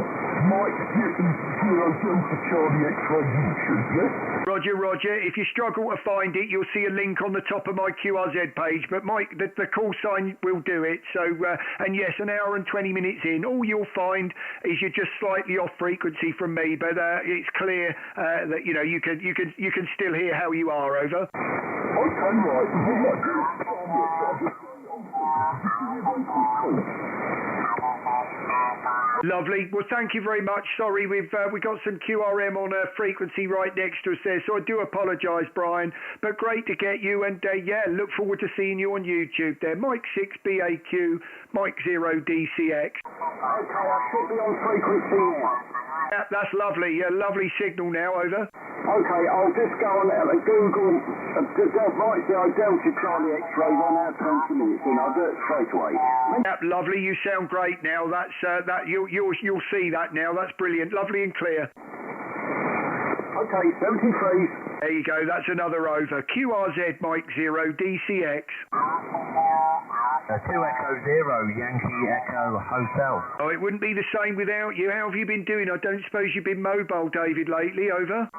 Mike Zero Delta Charlie X-Ray YouTube, yes? Roger. If you struggle to find it, you'll see a link on the top of my QRZ page, but Mike, the call sign will do it. So, and yes, an hour and 20 minutes in, all you'll find is you're just slightly off frequency from me, but it's clear that you can still hear how you are, over. Okay, right. Lovely. Well, thank you very much. Sorry, we got some QRM on a frequency right next to us there, so I do apologise, Brian. But great to get you, and look forward to seeing you on YouTube there. Mike 6BAQ, Mike Zero DCX. Okay, I should be on frequency now. Yeah, that's lovely. Lovely signal now, over. Okay, I'll just go on Google Mike Zero Delta Charlie X-Ray 1 hour 20 minutes in. I'll do it straight away. Yep, lovely. You sound great now. That's you'll see that now. That's brilliant. Lovely and clear. Okay, 73. There you go. That's another over. QRZ Mike Zero DCX. 2 Echo Zero, Yankee Echo Hotel. Oh, it wouldn't be the same without you. How have you been doing? I don't suppose you've been mobile, David, lately, over?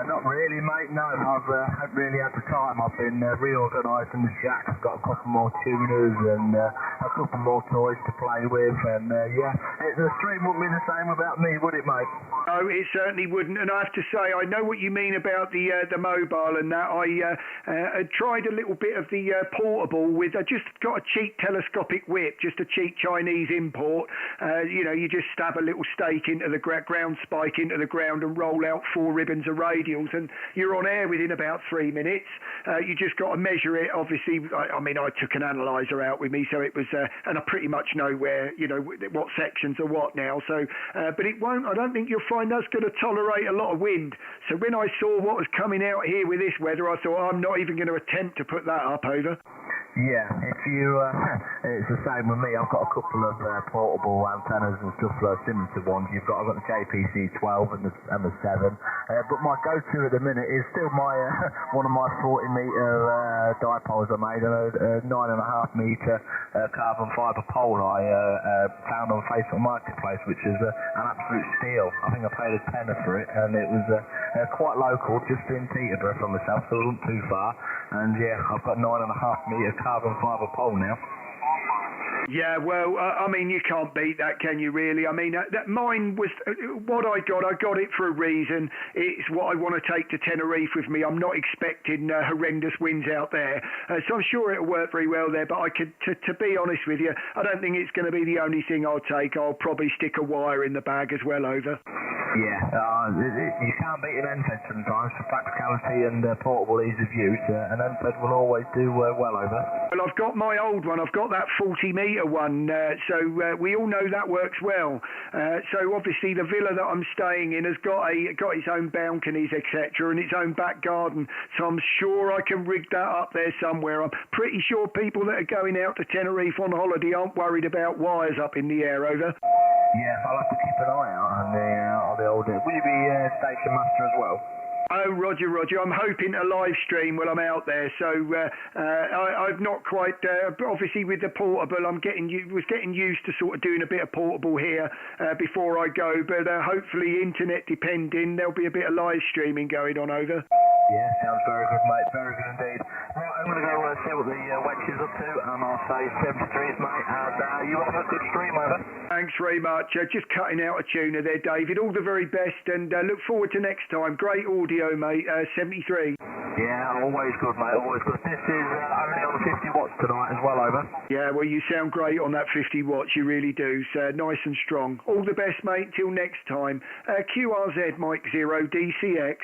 Not really, mate, no. I've haven't really had the time. I've been reorganising the shack. I've got a couple more tuners and a couple more toys to play with, and the stream wouldn't be the same without me, would it, mate? No, it certainly wouldn't, and I have to say, I know what you mean about the mobile and that. I tried a little bit of the portable with, I just got a cheap telescopic whip, just a cheap Chinese import. You just stab a little stake into the ground spike into the ground and roll out 4 ribbons of radials, and you're on air within about 3 minutes. You just got to measure it. Obviously, I mean, I took an analyzer out with me, so it was, and I pretty much know where, you know, what sections are what now. So, but it won't. I don't think you'll find us going to tolerate a lot of wind. So when I saw what was coming out here with this weather, I thought I'm not even going to attempt to put that up. Over. Yeah, if you, it's the same with me. I've got a couple of portable antennas and stuff, similar to ones you've got. I've got the JPC 12 and the 7, but my go-to at the minute is still my one of my 40-metre dipoles I made, a 9.5 metre carbon fibre pole I found on Facebook Marketplace, which is an absolute steal. I think I paid a tenner for it, and it was quite local, just in Peterborough from myself, so it wasn't too far. And yeah, I've got 9.5 metre carbon fibre pole now. Yeah, well, I mean, you can't beat that, can you, really? I mean, that mine was what I got it for a reason. It's what I want to take to Tenerife with me. I'm not expecting horrendous winds out there, so I'm sure it'll work very well there. But I could, to be honest with you, I don't think it's going to be the only thing I'll take. I'll probably stick a wire in the bag as well. Over. Yeah, you can't beat an NFED sometimes for practicality and portable ease of use, and NFED will always do well. Over. Well, I've got my old one. I've got that 40-metre one, so we all know that works well. So obviously the villa that I'm staying in has got its own balconies, etc., and its own back garden. So I'm sure I can rig that up there somewhere. I'm pretty sure people that are going out to Tenerife on holiday aren't worried about wires up in the air. Over. Yeah, I'll have to keep an eye out on the old. Will you be station master as well? Oh, Roger. I'm hoping to live stream while I'm out there. So I've not quite. Obviously, with the portable, was getting used to sort of doing a bit of portable here before I go. But hopefully, internet depending, there'll be a bit of live streaming going on. Over. Yeah, sounds very good, mate. Very good indeed. Right, I'm going to go see what the wedge is up to, and I'll say 73s, mate. And you have a good stream. Over. Thanks very much. Just cutting out a tuner there, David. All the very best, and look forward to next time. Great audio, mate. 73. Yeah, always good, mate. Always good. This is only on 50 watts tonight as well. Over. Yeah, well, you sound great on that 50 watts. You really do. So nice and strong. All the best, mate. Till next time. QRZ Mike 0 DCX.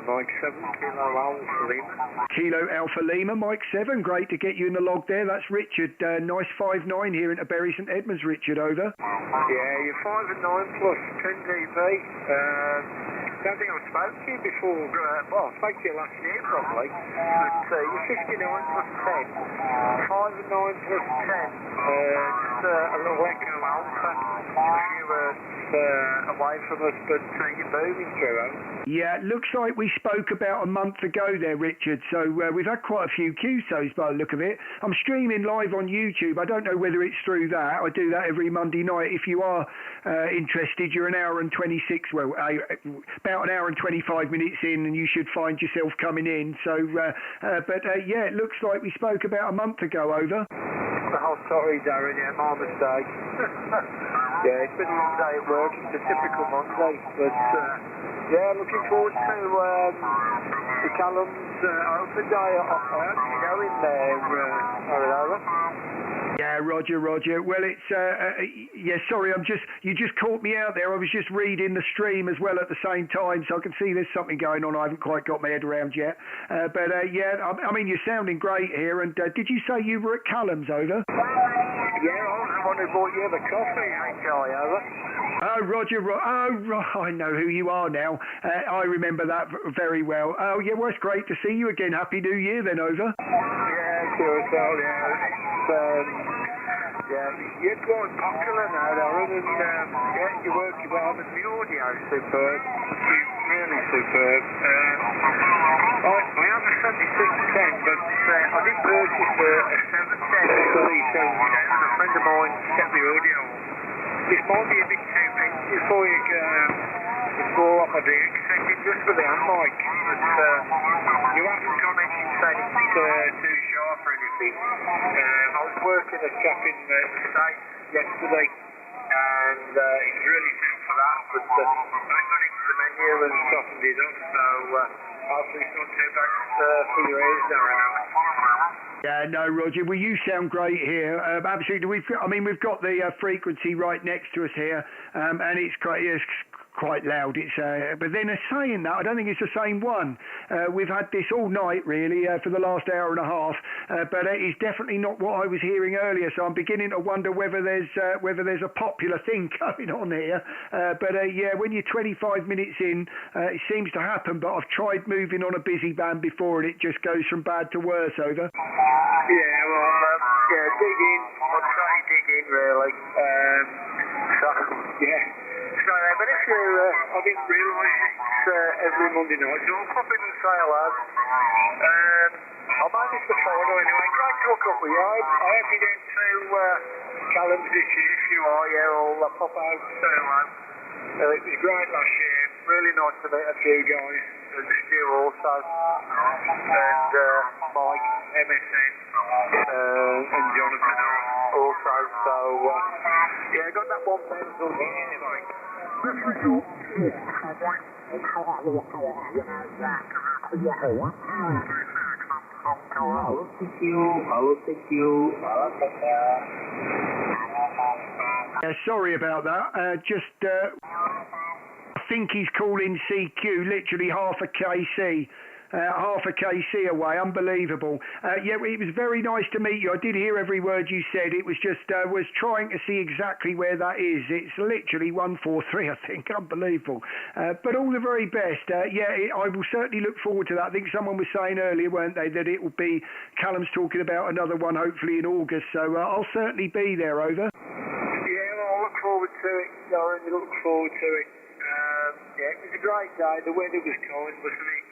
Mike 7 Kilo Alpha Lima. Kilo Alpha Lima, Mike 7. Great to get you in the log there. That's Richard. Nice 5'9" here into Bury St Edmunds. Richard, over. Yeah, you're 5'9" plus 10 dB. Don't think I've spoken to you before. Well, I spoke to you last year probably. But you're 59 plus 10. 5'9" plus 10. Just a little Echo Alpha. A few away from us, but you're moving through them. Yeah, looks like we spoke about a month ago there, Richard. So we've had quite a few QSOs by the look of it. I'm streaming live on YouTube. I don't know whether it's through that. I do that every Monday night. If you are interested, you're an hour and 26, well, about an hour and 25 minutes in, and you should find yourself coming in. So, yeah, it looks like we spoke about a month ago. Over. Oh, sorry, Darren. Yeah, my mistake. Yeah, it's been a long day at work. It's a typical Monday, but yeah, looking forward to Callum's open day. I hope you go in there, over. Yeah, Roger. Well, it's yeah. Sorry, you just caught me out there. I was just reading the stream as well at the same time, so I can see there's something going on. I haven't quite got my head around yet. But yeah, I mean, you're sounding great here. And did you say you were at Callum's, over? Yeah, I was the one who bought you the coffee, ain't I, over? Oh, Roger. I know who you are now. I remember that very well. Oh, yeah. Well, it's great to see you again. Happy New Year, then, over. Yeah, sure. So yeah, you're quite popular now, Darren, and yeah, you work your way on the audio, superb, really superb. We have a 7610, but I did purchase a 710 actually, so a friend of mine set the audio up. This might be a bit too big before you go. It's more like a big setting just for the hand mic, but you haven't commented saying it's too sharp or anything. I was working a chap in the States yesterday, and it was really good for that, but I got into the menu and softened it up, so hopefully it's not too bad for your ears, Darren. Yeah, no, Roger. Well, you sound great here. Absolutely. We've got the frequency right next to us here, and it's quite loud. It's but then saying that, I don't think it's the same one. We've had this all night really for the last hour and a half, but it is definitely not what I was hearing earlier. So I'm beginning to wonder whether there's a popular thing going on here. But yeah, when you're 25 minutes in, it seems to happen. But I've tried moving on a busy band before, and it just goes from bad to worse. Over. Yeah, well, dig in. I'll try to dig in really. So yeah. So, but if you, I didn't realise it's every Monday night, so I'll pop in and say hello. I'll manage the photo anyway. Great to hook up with you. I hope you get to Callum's this year. If you are, yeah, I'll pop out and say hello. It was great last year. Really nice to meet a few guys. And Stu also. And Mike, MSN, and Jonathan also. So, yeah, got that one pencil here anyway. Sorry about that. I think he's calling CQ, literally half a KC away. Unbelievable. Yeah, it was very nice to meet you. I did hear every word you said. It was just was trying to see exactly where that is. It's literally 143, I think. Unbelievable. But all the very best. Yeah, I will certainly look forward to that. I think someone was saying earlier, weren't they, that it will be Callum's talking about another one hopefully in August. So I'll certainly be there. Over. Yeah, well, I look forward to it. I really look forward to it. Yeah, it was a great day. The weather was kind, wasn't it?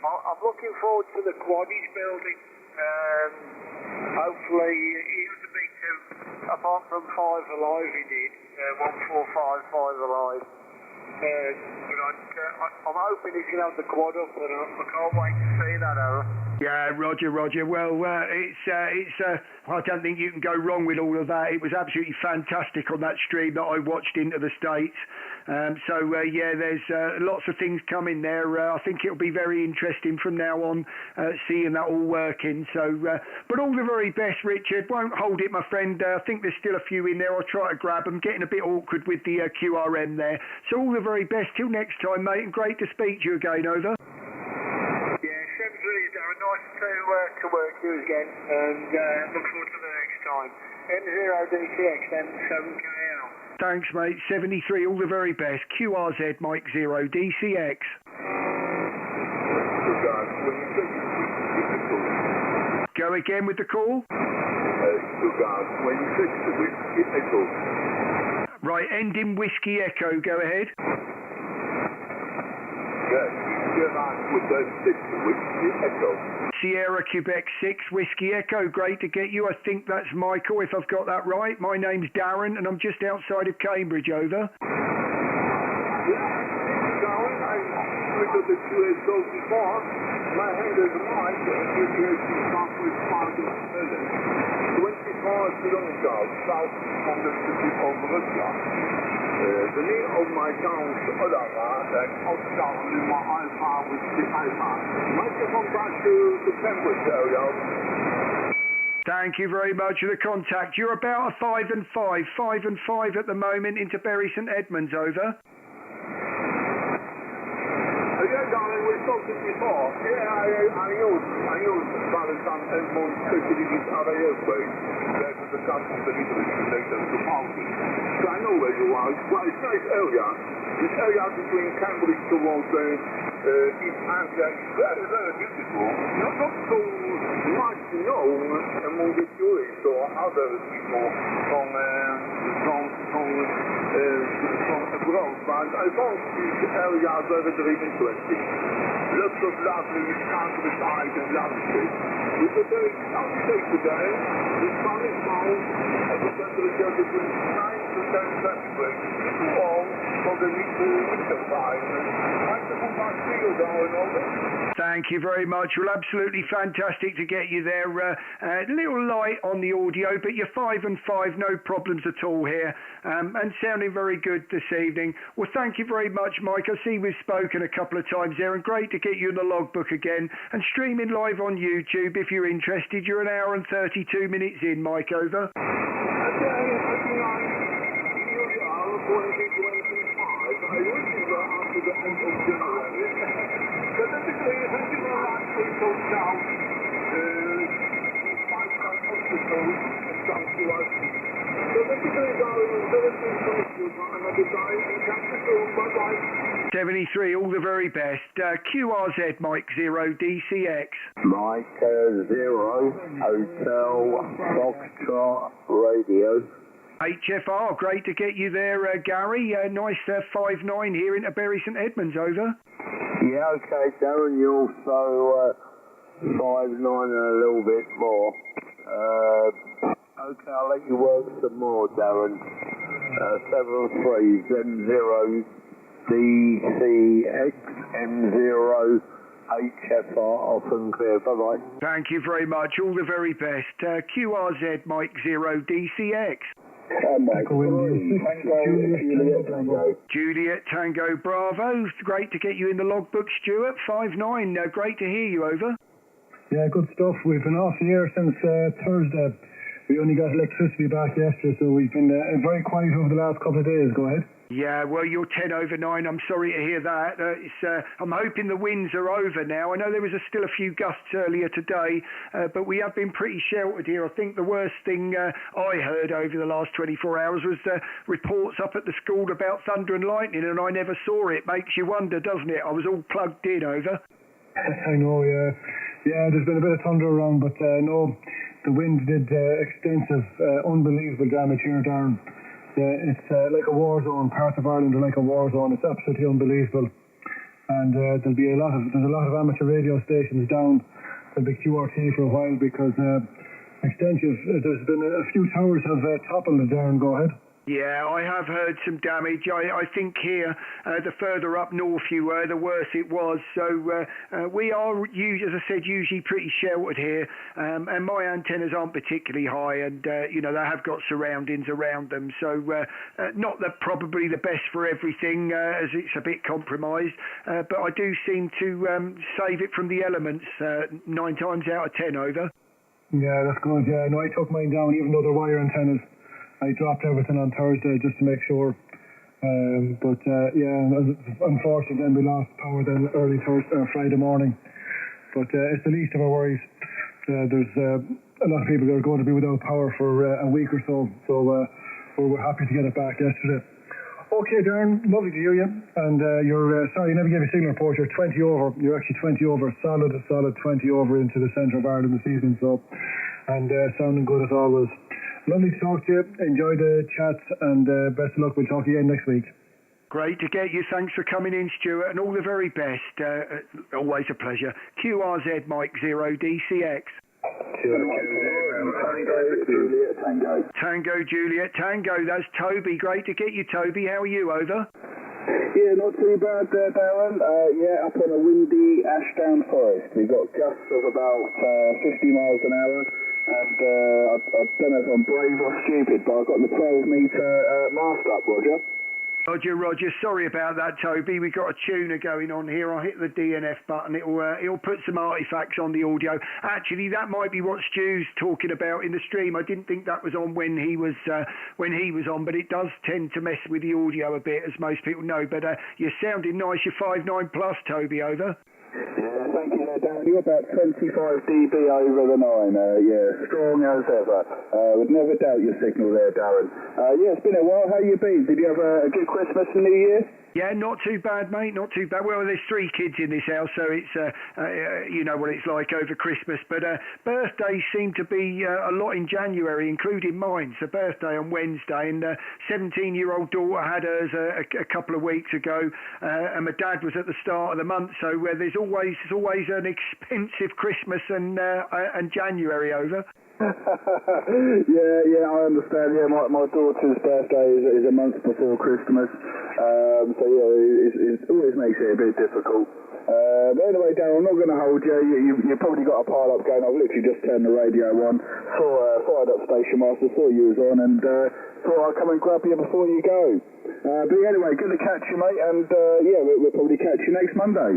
I'm looking forward to the quad he's building. Hopefully, he was a big two. Apart from 5 alive, he did 145 alive. I'm hoping he's going to have the quad up, and I can't wait to see that, Aaron. Yeah, Roger. Well, I don't think you can go wrong with all of that. It was absolutely fantastic on that stream that I watched into the States. Yeah, there's lots of things coming there. I think it'll be very interesting from now on, seeing that all working. So, but all the very best, Richard. Won't hold it, my friend. I think there's still a few in there. I'll try to grab them. Getting a bit awkward with the QRM there. So all the very best. Till next time, mate. And great to speak to you again. Over. Nice to work you again, and look forward to the next time. M0DCX then 7KL. Thanks, mate. 73, all the very best. QRZ Mike 0 DCX. Go again with the call. Right, end in Whiskey Echo. Go ahead. Sierra Quebec 6 Whiskey Echo, great to get you. I think that's Michael, if I've got that right. My name's Darren, and I'm just outside of Cambridge. Over. Meneer op mijn kans, Amsterdam, nu maar Alpha with the Alpha. Microphone back to Cambridge area. Thank you very much for the contact. You're about a 5 and 5 at the moment into Bury St Edmunds. Over. Yeah, darling, we've spoken before. Yeah, I use Valentine Edmund facilities other airways. That is the country that is related to Palmy. So I know where you are. Well, it's a nice area. This area between Cambridge towards East Anglia is very, very beautiful. Not so much known among the tourists or other people from abroad, but I found this area very, very interesting. Lots of lovely countryside and landscape. It's a very sunny day today. The sun is out at the temperature between 9 to 10 centigrades. Warm for the winter time. Microphone back to you, darling, over. Thank you very much. Well, absolutely fantastic to get you there. A little light on the audio, but you're 5 and 5, no problems at all here, and sounding very good this evening. Well, thank you very much, Mike. I see we've spoken a couple of times there, and great to get you in the logbook again and streaming live on YouTube if you're interested. You're an hour and 32 minutes in, Mike. Over. I Bye-bye. 73, all the very best. QRZ Mike 0 DCX. Mike 0 Hotel Foxtrot Radio. HFR, great to get you there, Gary. Nice 5-9 here into Bury St Edmunds, over. Yeah, okay, Darren, you also 5-9 and a little bit more. Okay, I'll let you work some more, Darren. 73 M0 DCX M0 HFR, off and clear. Bye-bye. Thank you very much. All the very best. QRZ Mike 0 DCX. Juliet Tango Bravo. Great to get you in the logbook, Stuart. 5-9. Great to hear you, over. Yeah, good stuff. We've been off the air since Thursday. We only got electricity back yesterday, so we've been very quiet over the last couple of days. Go ahead. Yeah, well, you're 10/9. I'm sorry to hear that. I'm hoping the winds are over now. I know there was still a few gusts earlier today, but we have been pretty sheltered here. I think the worst thing I heard over the last 24 hours was reports up at the school about thunder and lightning, and I never saw it. Makes you wonder, doesn't it? I was all plugged in, over. I know, yeah. Yeah, there's been a bit of thunder around, but no, the wind did extensive, unbelievable damage here, Darren. Yeah, it's like a war zone. Parts of Ireland are like a war zone. It's absolutely unbelievable. And there's a lot of amateur radio stations down. There'll be QRT for a while because there's been a few towers have toppled there. And go ahead. Yeah, I have heard some damage. I think here, the further up north you were, the worse it was. So we are, as I said, usually pretty sheltered here. And my antennas aren't particularly high, and they have got surroundings around them. So not probably the best for everything, as it's a bit compromised. But I do seem to save it from the elements 9 times out of 10, over. Yeah, that's good. Yeah, no, I took mine down, even though they're wire antennas. I dropped everything on Thursday just to make sure. Unfortunately, then we lost power then early Friday morning. But it's the least of our worries. There's a lot of people that are going to be without power for a week or so. So we're happy to get it back yesterday. Okay, Darren, lovely to hear you. And you're sorry, you never gave a signal report. You're 20 over. You're actually 20 over. Solid 20 over into the centre of Ireland this evening. So, and sounding good as always. Lovely to talk to you. Enjoy the chats, and best of luck. We'll talk again next week. Great to get you. Thanks for coming in, Stuart, and all the very best. Always a pleasure. QRZ Mike 0 DCX. Tango Juliet Tango. That's Toby. Great to get you, Toby. How are you, over? Yeah, not too bad there, Darren. Up on a windy Ashdown Forest. We got gusts of about 50 miles an hour. And I don't know if I'm brave or stupid, but I've got the 12-metre mast up, Roger. Roger. Sorry about that, Toby. We've got a tuner going on here. I'll hit the DNF button. It'll put some artifacts on the audio. Actually, that might be what Stu's talking about in the stream. I didn't think that was on when he was on, but it does tend to mess with the audio a bit, as most people know. But you're sounding nice. You're 5.9 plus, Toby, over. Yeah, thank you there, Darren. You're about 25 dB over the 9. Strong as ever. Would never doubt your signal there, Darren. It's been a while. How you been? Did you have a good Christmas and New Year? Yeah, not too bad, mate. Not too bad. Well, there's 3 kids in this house, so it's you know what it's like over Christmas. But birthdays seem to be a lot in January, including mine. So birthday on Wednesday, and 17-year-old daughter had hers a couple of weeks ago, and my dad was at the start of the month. So there's always an expensive Christmas and January, over. yeah, I understand. Yeah, my daughter's birthday is a month before Christmas, so yeah, it always makes it a bit difficult. But anyway, Darren, I'm not going to hold you. You've probably got a pile up going. I've literally just turned the radio on, fired up Station Master, saw you was on, and thought I'd come and grab you before you go. But anyway, good to catch you, mate, and we'll probably catch you next Monday.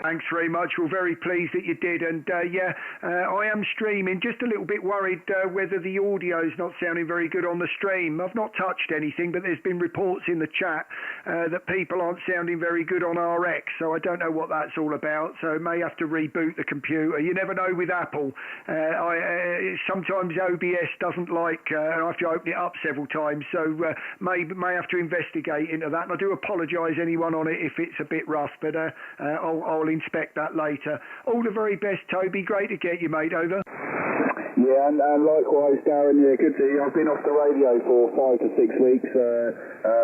Thanks very much. We're very pleased that you did. And I am streaming. Just a little bit worried whether the audio's not sounding very good on the stream. I've not touched anything, but there's been reports in the chat that people aren't sounding very good on RX. So I don't know what that's all about. So I may have to reboot the computer. You never know with Apple. Sometimes OBS doesn't like, I have to open it up several times. So may have to investigate into that. And I do apologise anyone on it if it's a bit rough, but I'll inspect that later. All the very best, Toby. Great to get you, mate. Over. Yeah, and likewise, Darren. Yeah, good to hear. I've been off the radio for 5 to 6 weeks.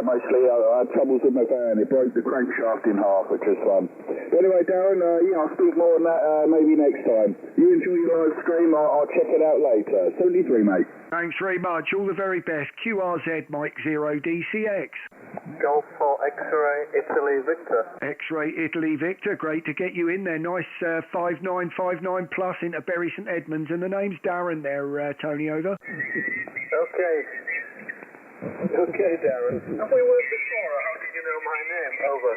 Mostly, I had troubles with my van. It broke the crankshaft in half, which was fun. But anyway, Darren, I'll speak more on that maybe next time. You enjoy your live stream. I'll check it out later. 73, mate. Thanks very much. All the very best. QRZ Mike 0 DCX. Golf for X-Ray Italy Victor. X-Ray Italy Victor. Great to get you in there. Nice 5959 plus into Bury St Edmunds. And the name's Darren there, Tony. Over. Okay. Okay, Darren. Have we worked before, or how did you know my name? Over.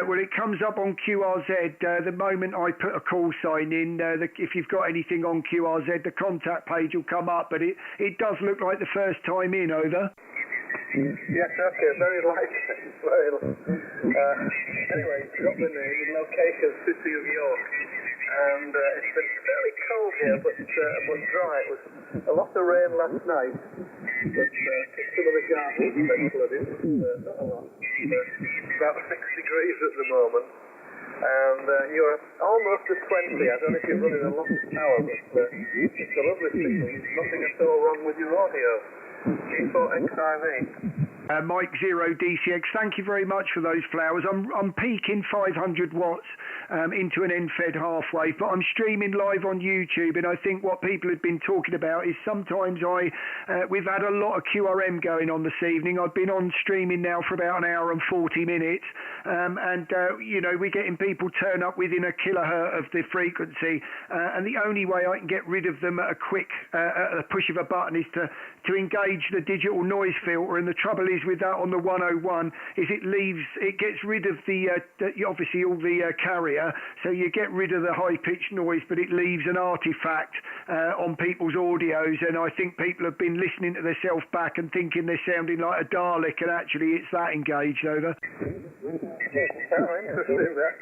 Well, it comes up on QRZ the moment I put a call sign in. If you've got anything on QRZ, the contact page will come up, but it does look like the first time in. Over. Yes, okay, very likely. Anyway, you got the name, the location, City of York. And it's been fairly cold here, but dry. It was a lot of rain last night, but some of the gardens have been flooded. Not a lot. About 6 degrees at the moment. And you're almost at 20. I don't know if you're running a lot of power, but it's a lovely signal. Nothing at all wrong with your audio. G4XIV. Mike 0 DCX, thank you very much for those flowers. I'm peaking 500 watts into an end-fed half wave, but I'm streaming live on YouTube, and I think what people have been talking about is sometimes we've had a lot of QRM going on this evening. I've been on streaming now for about an hour and 40 minutes, and we're getting people turn up within a kilohertz of the frequency, and the only way I can get rid of them at a push of a button is to engage the digital noise filter, and the trouble is with that on the 101 is it gets rid of obviously all the carrier, so you get rid of the high-pitched noise, but it leaves an artifact on people's audios, and I think people have been listening to themselves back and thinking they're sounding like a Dalek, and actually it's that engaged. Over. Interesting, that.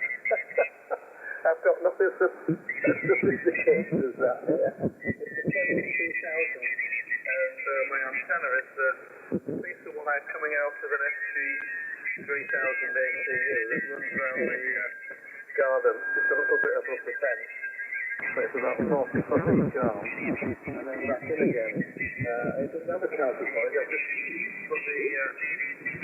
I've got nothing as sophisticated as that. It's 2000. And my antenna is a piece of wire coming out of an SG3000 ACU that runs around the garden, just a little bit above the fence. So it's about 40 foot each arm, and then back in again. It doesn't have a counterpoint, I just put the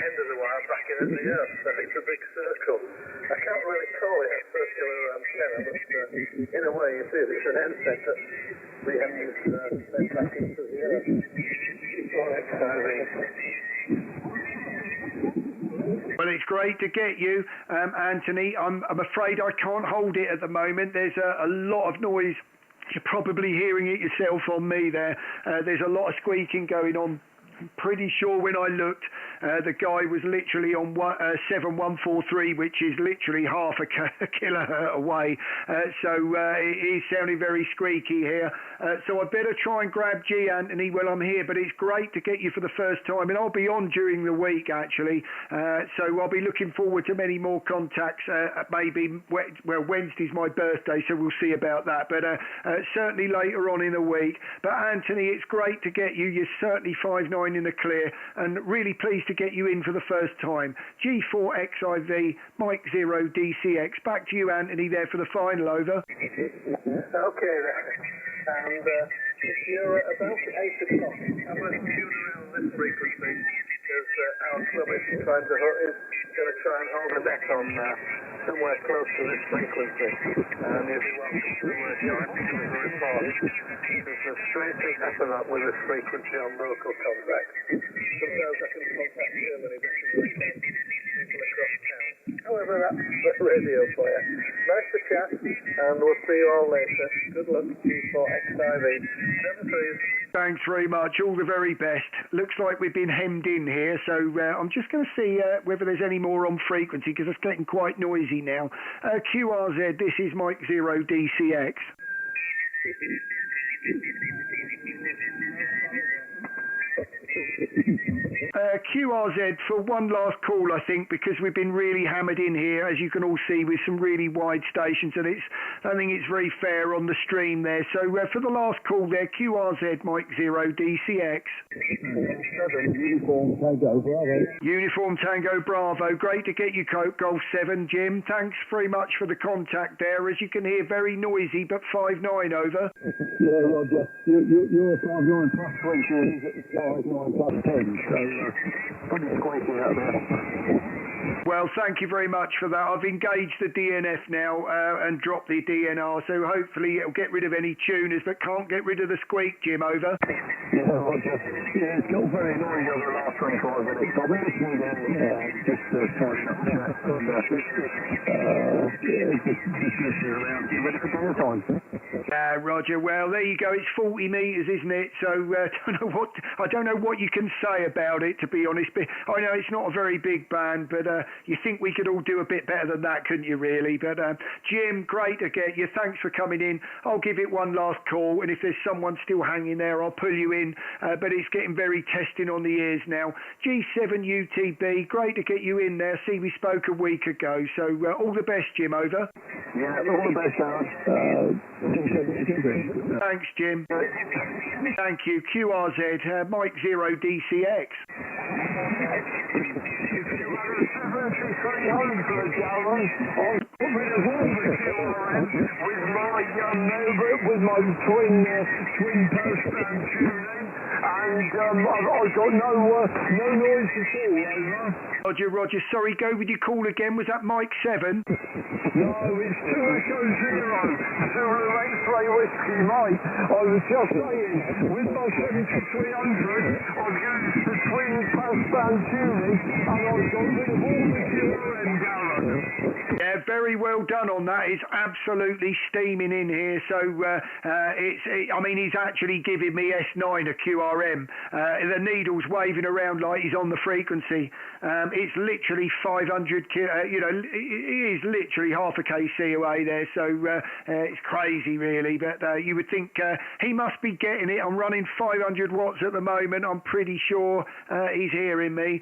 end of the wire back in at the earth, so it's a big circle. I can't really call it a circular antenna, but in a way it is. It's an end set that the end is fed back into the earth. Well, it's great to get you, Anthony. I'm afraid I can't hold it at the moment. There's a lot of noise. You're probably hearing it yourself on me there. There's a lot of squeaking going on. I'm pretty sure when I looked, the guy was literally on 7143, which is literally half a kilohertz away. So it is sounding very squeaky here. So I better try and grab G, Anthony, while I'm here. But it's great to get you for the first time. And I'll be on during the week, actually. So I'll be looking forward to many more contacts. Maybe, Wednesday's my birthday, so we'll see about that. But certainly later on in the week. But Anthony, it's great to get you. You're certainly 5'9" in the clear, and really pleased to get you in for the first time. G4XIV, Mike 0 DCX. Back to you, Anthony, there for the final. Over. Okay, then. And if you're about 8 o'clock, I'm going to tune around this frequency, because our club is going to try and hold a bet on somewhere close to this frequency. And you'll be welcome to join me with a report. There's a strange thing happen up with this frequency on local contacts. Sometimes I can contact Germany better than I can people across town. However, that's the radio for you. Nice to chat, and we'll see you all later. Good luck, G4XIV. 7 3. Thanks very much. All the very best. Looks like we've been hemmed in here, so I'm just going to see whether there's any more on frequency because it's getting quite noisy now. QRZ, this is Mike Zero DCX. QRZ for one last call, I think, because we've been really hammered in here, as you can all see, with some really wide stations, and I don't think it's very fair on the stream there. So for the last call there, QRZ Mike Zero DCX. Uniform Tango Bravo. Uniform Tango Bravo. Great to get you, Golf 7, Jim. Thanks very much for the contact there. As you can hear, very noisy, but 5-9 over. Yeah, Roger. You're a 5-9 plus 3, he's at 5-9 plus 10, so pretty squeaky out there. Well, thank you very much for that. I've engaged the DNF now and dropped the DNR, so hopefully it'll get rid of any tuners, but can't get rid of the squeak, Jim, over. Yeah, Roger. Yeah, it's got very noisy over the last 25 minutes. I've been listening in, just tidying up chat, and just listening around. You ready for dinner time, sir? Roger. Well, there you go. It's 40 metres, isn't it? So I don't know what you can say about it, to be honest. But I know it's not a very big band, but you think we could all do a bit better than that, couldn't you, really? But Jim, great to get you. Thanks for coming in. I'll give it one last call, and if there's someone still hanging there, I'll pull you in. But it's getting very testing on the ears now. G7UTB, great to get you in there. See, we spoke a week ago. So all the best, Jim, over. Yeah, all the best, Aaron. Thanks, Jim. Thank you. QRZ, Mike Zero DCX. With my twin postband tuning, and I've got no noise at all, over. Roger, sorry, go with your call again. Was that Mike 7? No, it's 2 Echo 0, Zulu X-Ray Whiskey, mate. I was just saying, with my 7300, I've used the twin postband tuning, and I've got rid of all the QRM, Darren. Yeah, very well done on that. It's absolutely steaming in here. So he's actually giving me S9 a QRM. The needle's waving around like he's on the frequency. It's literally 500, it is literally half a kc away there. So it's crazy, really. But you would think he must be getting it. I'm running 500 watts at the moment. I'm pretty sure he's hearing me.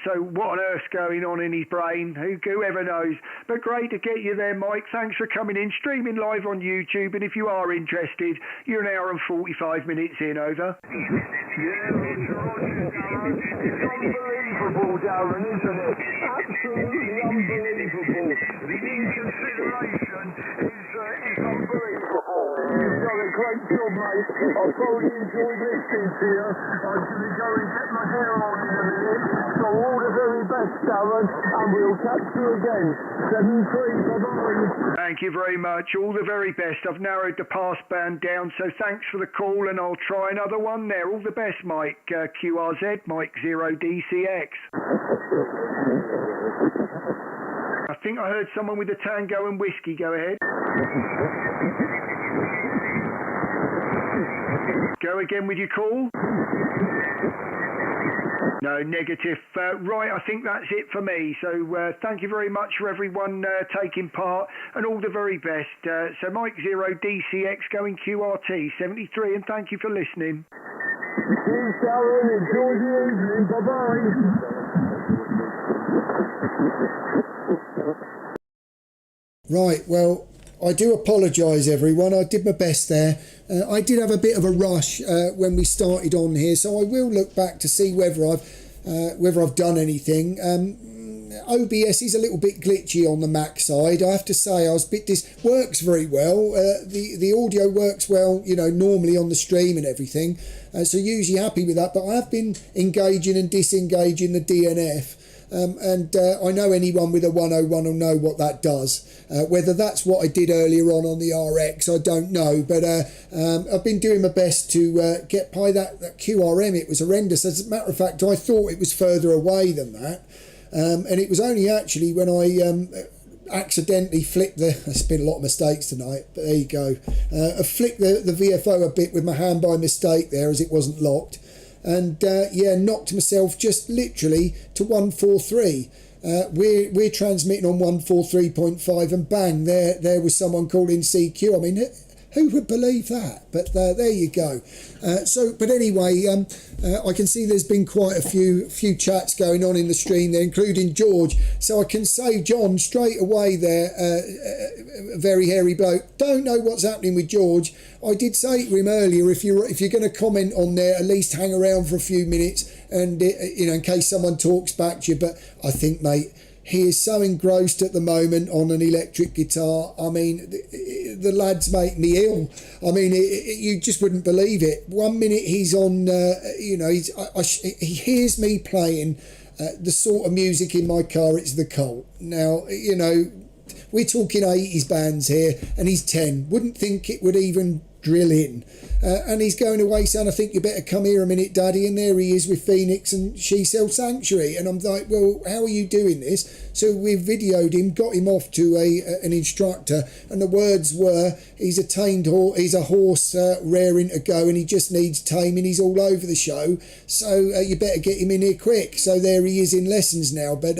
So what on earth's going on in his brain? Whoever knows. But great to get you there, Mike. Thanks for coming in, streaming live on YouTube. And if you are interested, you're an hour and 45 minutes in, over. Yeah, Roger. It's unbelievable, Darren, isn't it? Absolutely unbelievable. The inconsideration is unbelievable. You've done a great job, mate. I've thoroughly enjoyed listening to you. I'm going to go and get my hair on in a minute. So all the very best, Darren, and we'll catch you again. 7-3, bye-bye. Thank you very much. All the very best. I've narrowed the pass band down, so thanks for the call, and I'll try another one there. All the best, Mike. QRZ, Mike Zero DCX. I think I heard someone with a Tango and whiskey. Go ahead. Go again with your call. No, negative. Right, I think that's it for me. So thank you very much for everyone taking part, and all the very best. So Mike Zero DCX going QRT 73, and thank you for listening. Cheers, Darren. Enjoy the evening. Bye-bye. Right, well, I do apologise, everyone. I did my best there. I did have a bit of a rush when we started on here, so I will look back to see whether I've done anything. OBS is a little bit glitchy on the Mac side. I have to say, I was a bit works very well. The audio works well, normally on the stream and everything. So usually happy with that. But I have been engaging and disengaging the DNF. And I know anyone with a 101 will know what that does. Whether that's what I did earlier on the RX, I don't know. But I've been doing my best to get by that QRM. It was horrendous. As a matter of fact, I thought it was further away than that. And it was only actually when I accidentally flicked there's been a lot of mistakes tonight, but there you go. I flicked the VFO a bit with my hand by mistake there, as it wasn't locked, and knocked myself just literally to 143. We're transmitting on 143.5, and bang, there was someone calling CQ. I mean, who would believe that? But there you go. But anyway, I can see there's been quite a few chats going on in the stream there, including George. So I can say, John, straight away there, very hairy bloke. Don't know what's happening with George. I did say to him earlier, if you're going to comment on there, at least hang around for a few minutes, and in case someone talks back to you. But I think, mate, he is so engrossed at the moment on an electric guitar. I mean, the lads make me ill. I mean, you just wouldn't believe it. 1 minute he's on, he hears me playing the sort of music in my car. It's the Cult. Now, we're talking 80s bands here, and he's 10. Wouldn't think it would even drill in. And he's going away saying, I think you better come here a minute, Daddy. And there he is with Phoenix and She Sells Sanctuary. And I'm like, well, how are you doing this? So we videoed him, got him off to an instructor. And the words were, he's a horse raring to go, and he just needs taming. He's all over the show. So you better get him in here quick. So there he is in lessons now. But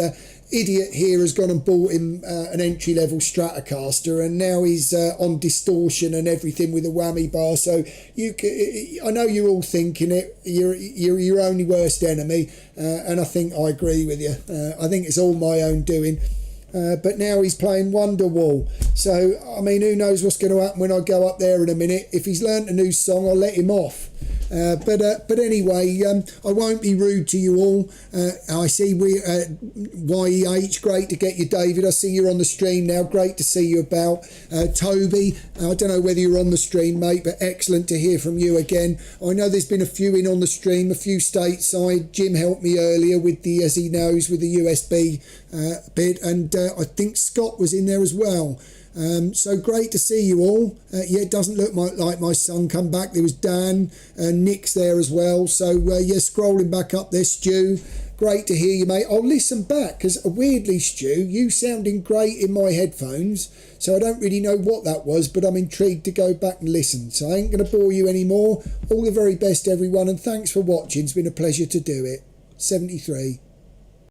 idiot here has gone and bought him an entry-level Stratocaster, and now he's on distortion and everything with a whammy bar. So I know you're all thinking it. You're your only worst enemy, and I think I agree with you. I think it's all my own doing. But now he's playing Wonderwall. So, I mean, who knows what's going to happen when I go up there in a minute. If he's learnt a new song, I'll let him off. But anyway, I won't be rude to you all. I see YEH, great to get you, David. I see you're on the stream now. Great to see you about. Toby, I don't know whether you're on the stream, mate, but excellent to hear from you again. I know there's been a few in on the stream, a few stateside. Jim helped me earlier with the, as he knows, with the USB bit, and I think Scott was in there as well. So great to see you all. It doesn't look like my son come back. There was Dan, Nick's there as well. So scrolling back up there, Stu, great to hear you, mate. I'll listen back, because weirdly, Stu, you sounding great in my headphones, so I don't really know what that was, but I'm intrigued to go back and listen. So I ain't going to bore you anymore. All the very best, everyone, and thanks for watching. It's been a pleasure to do it. 73.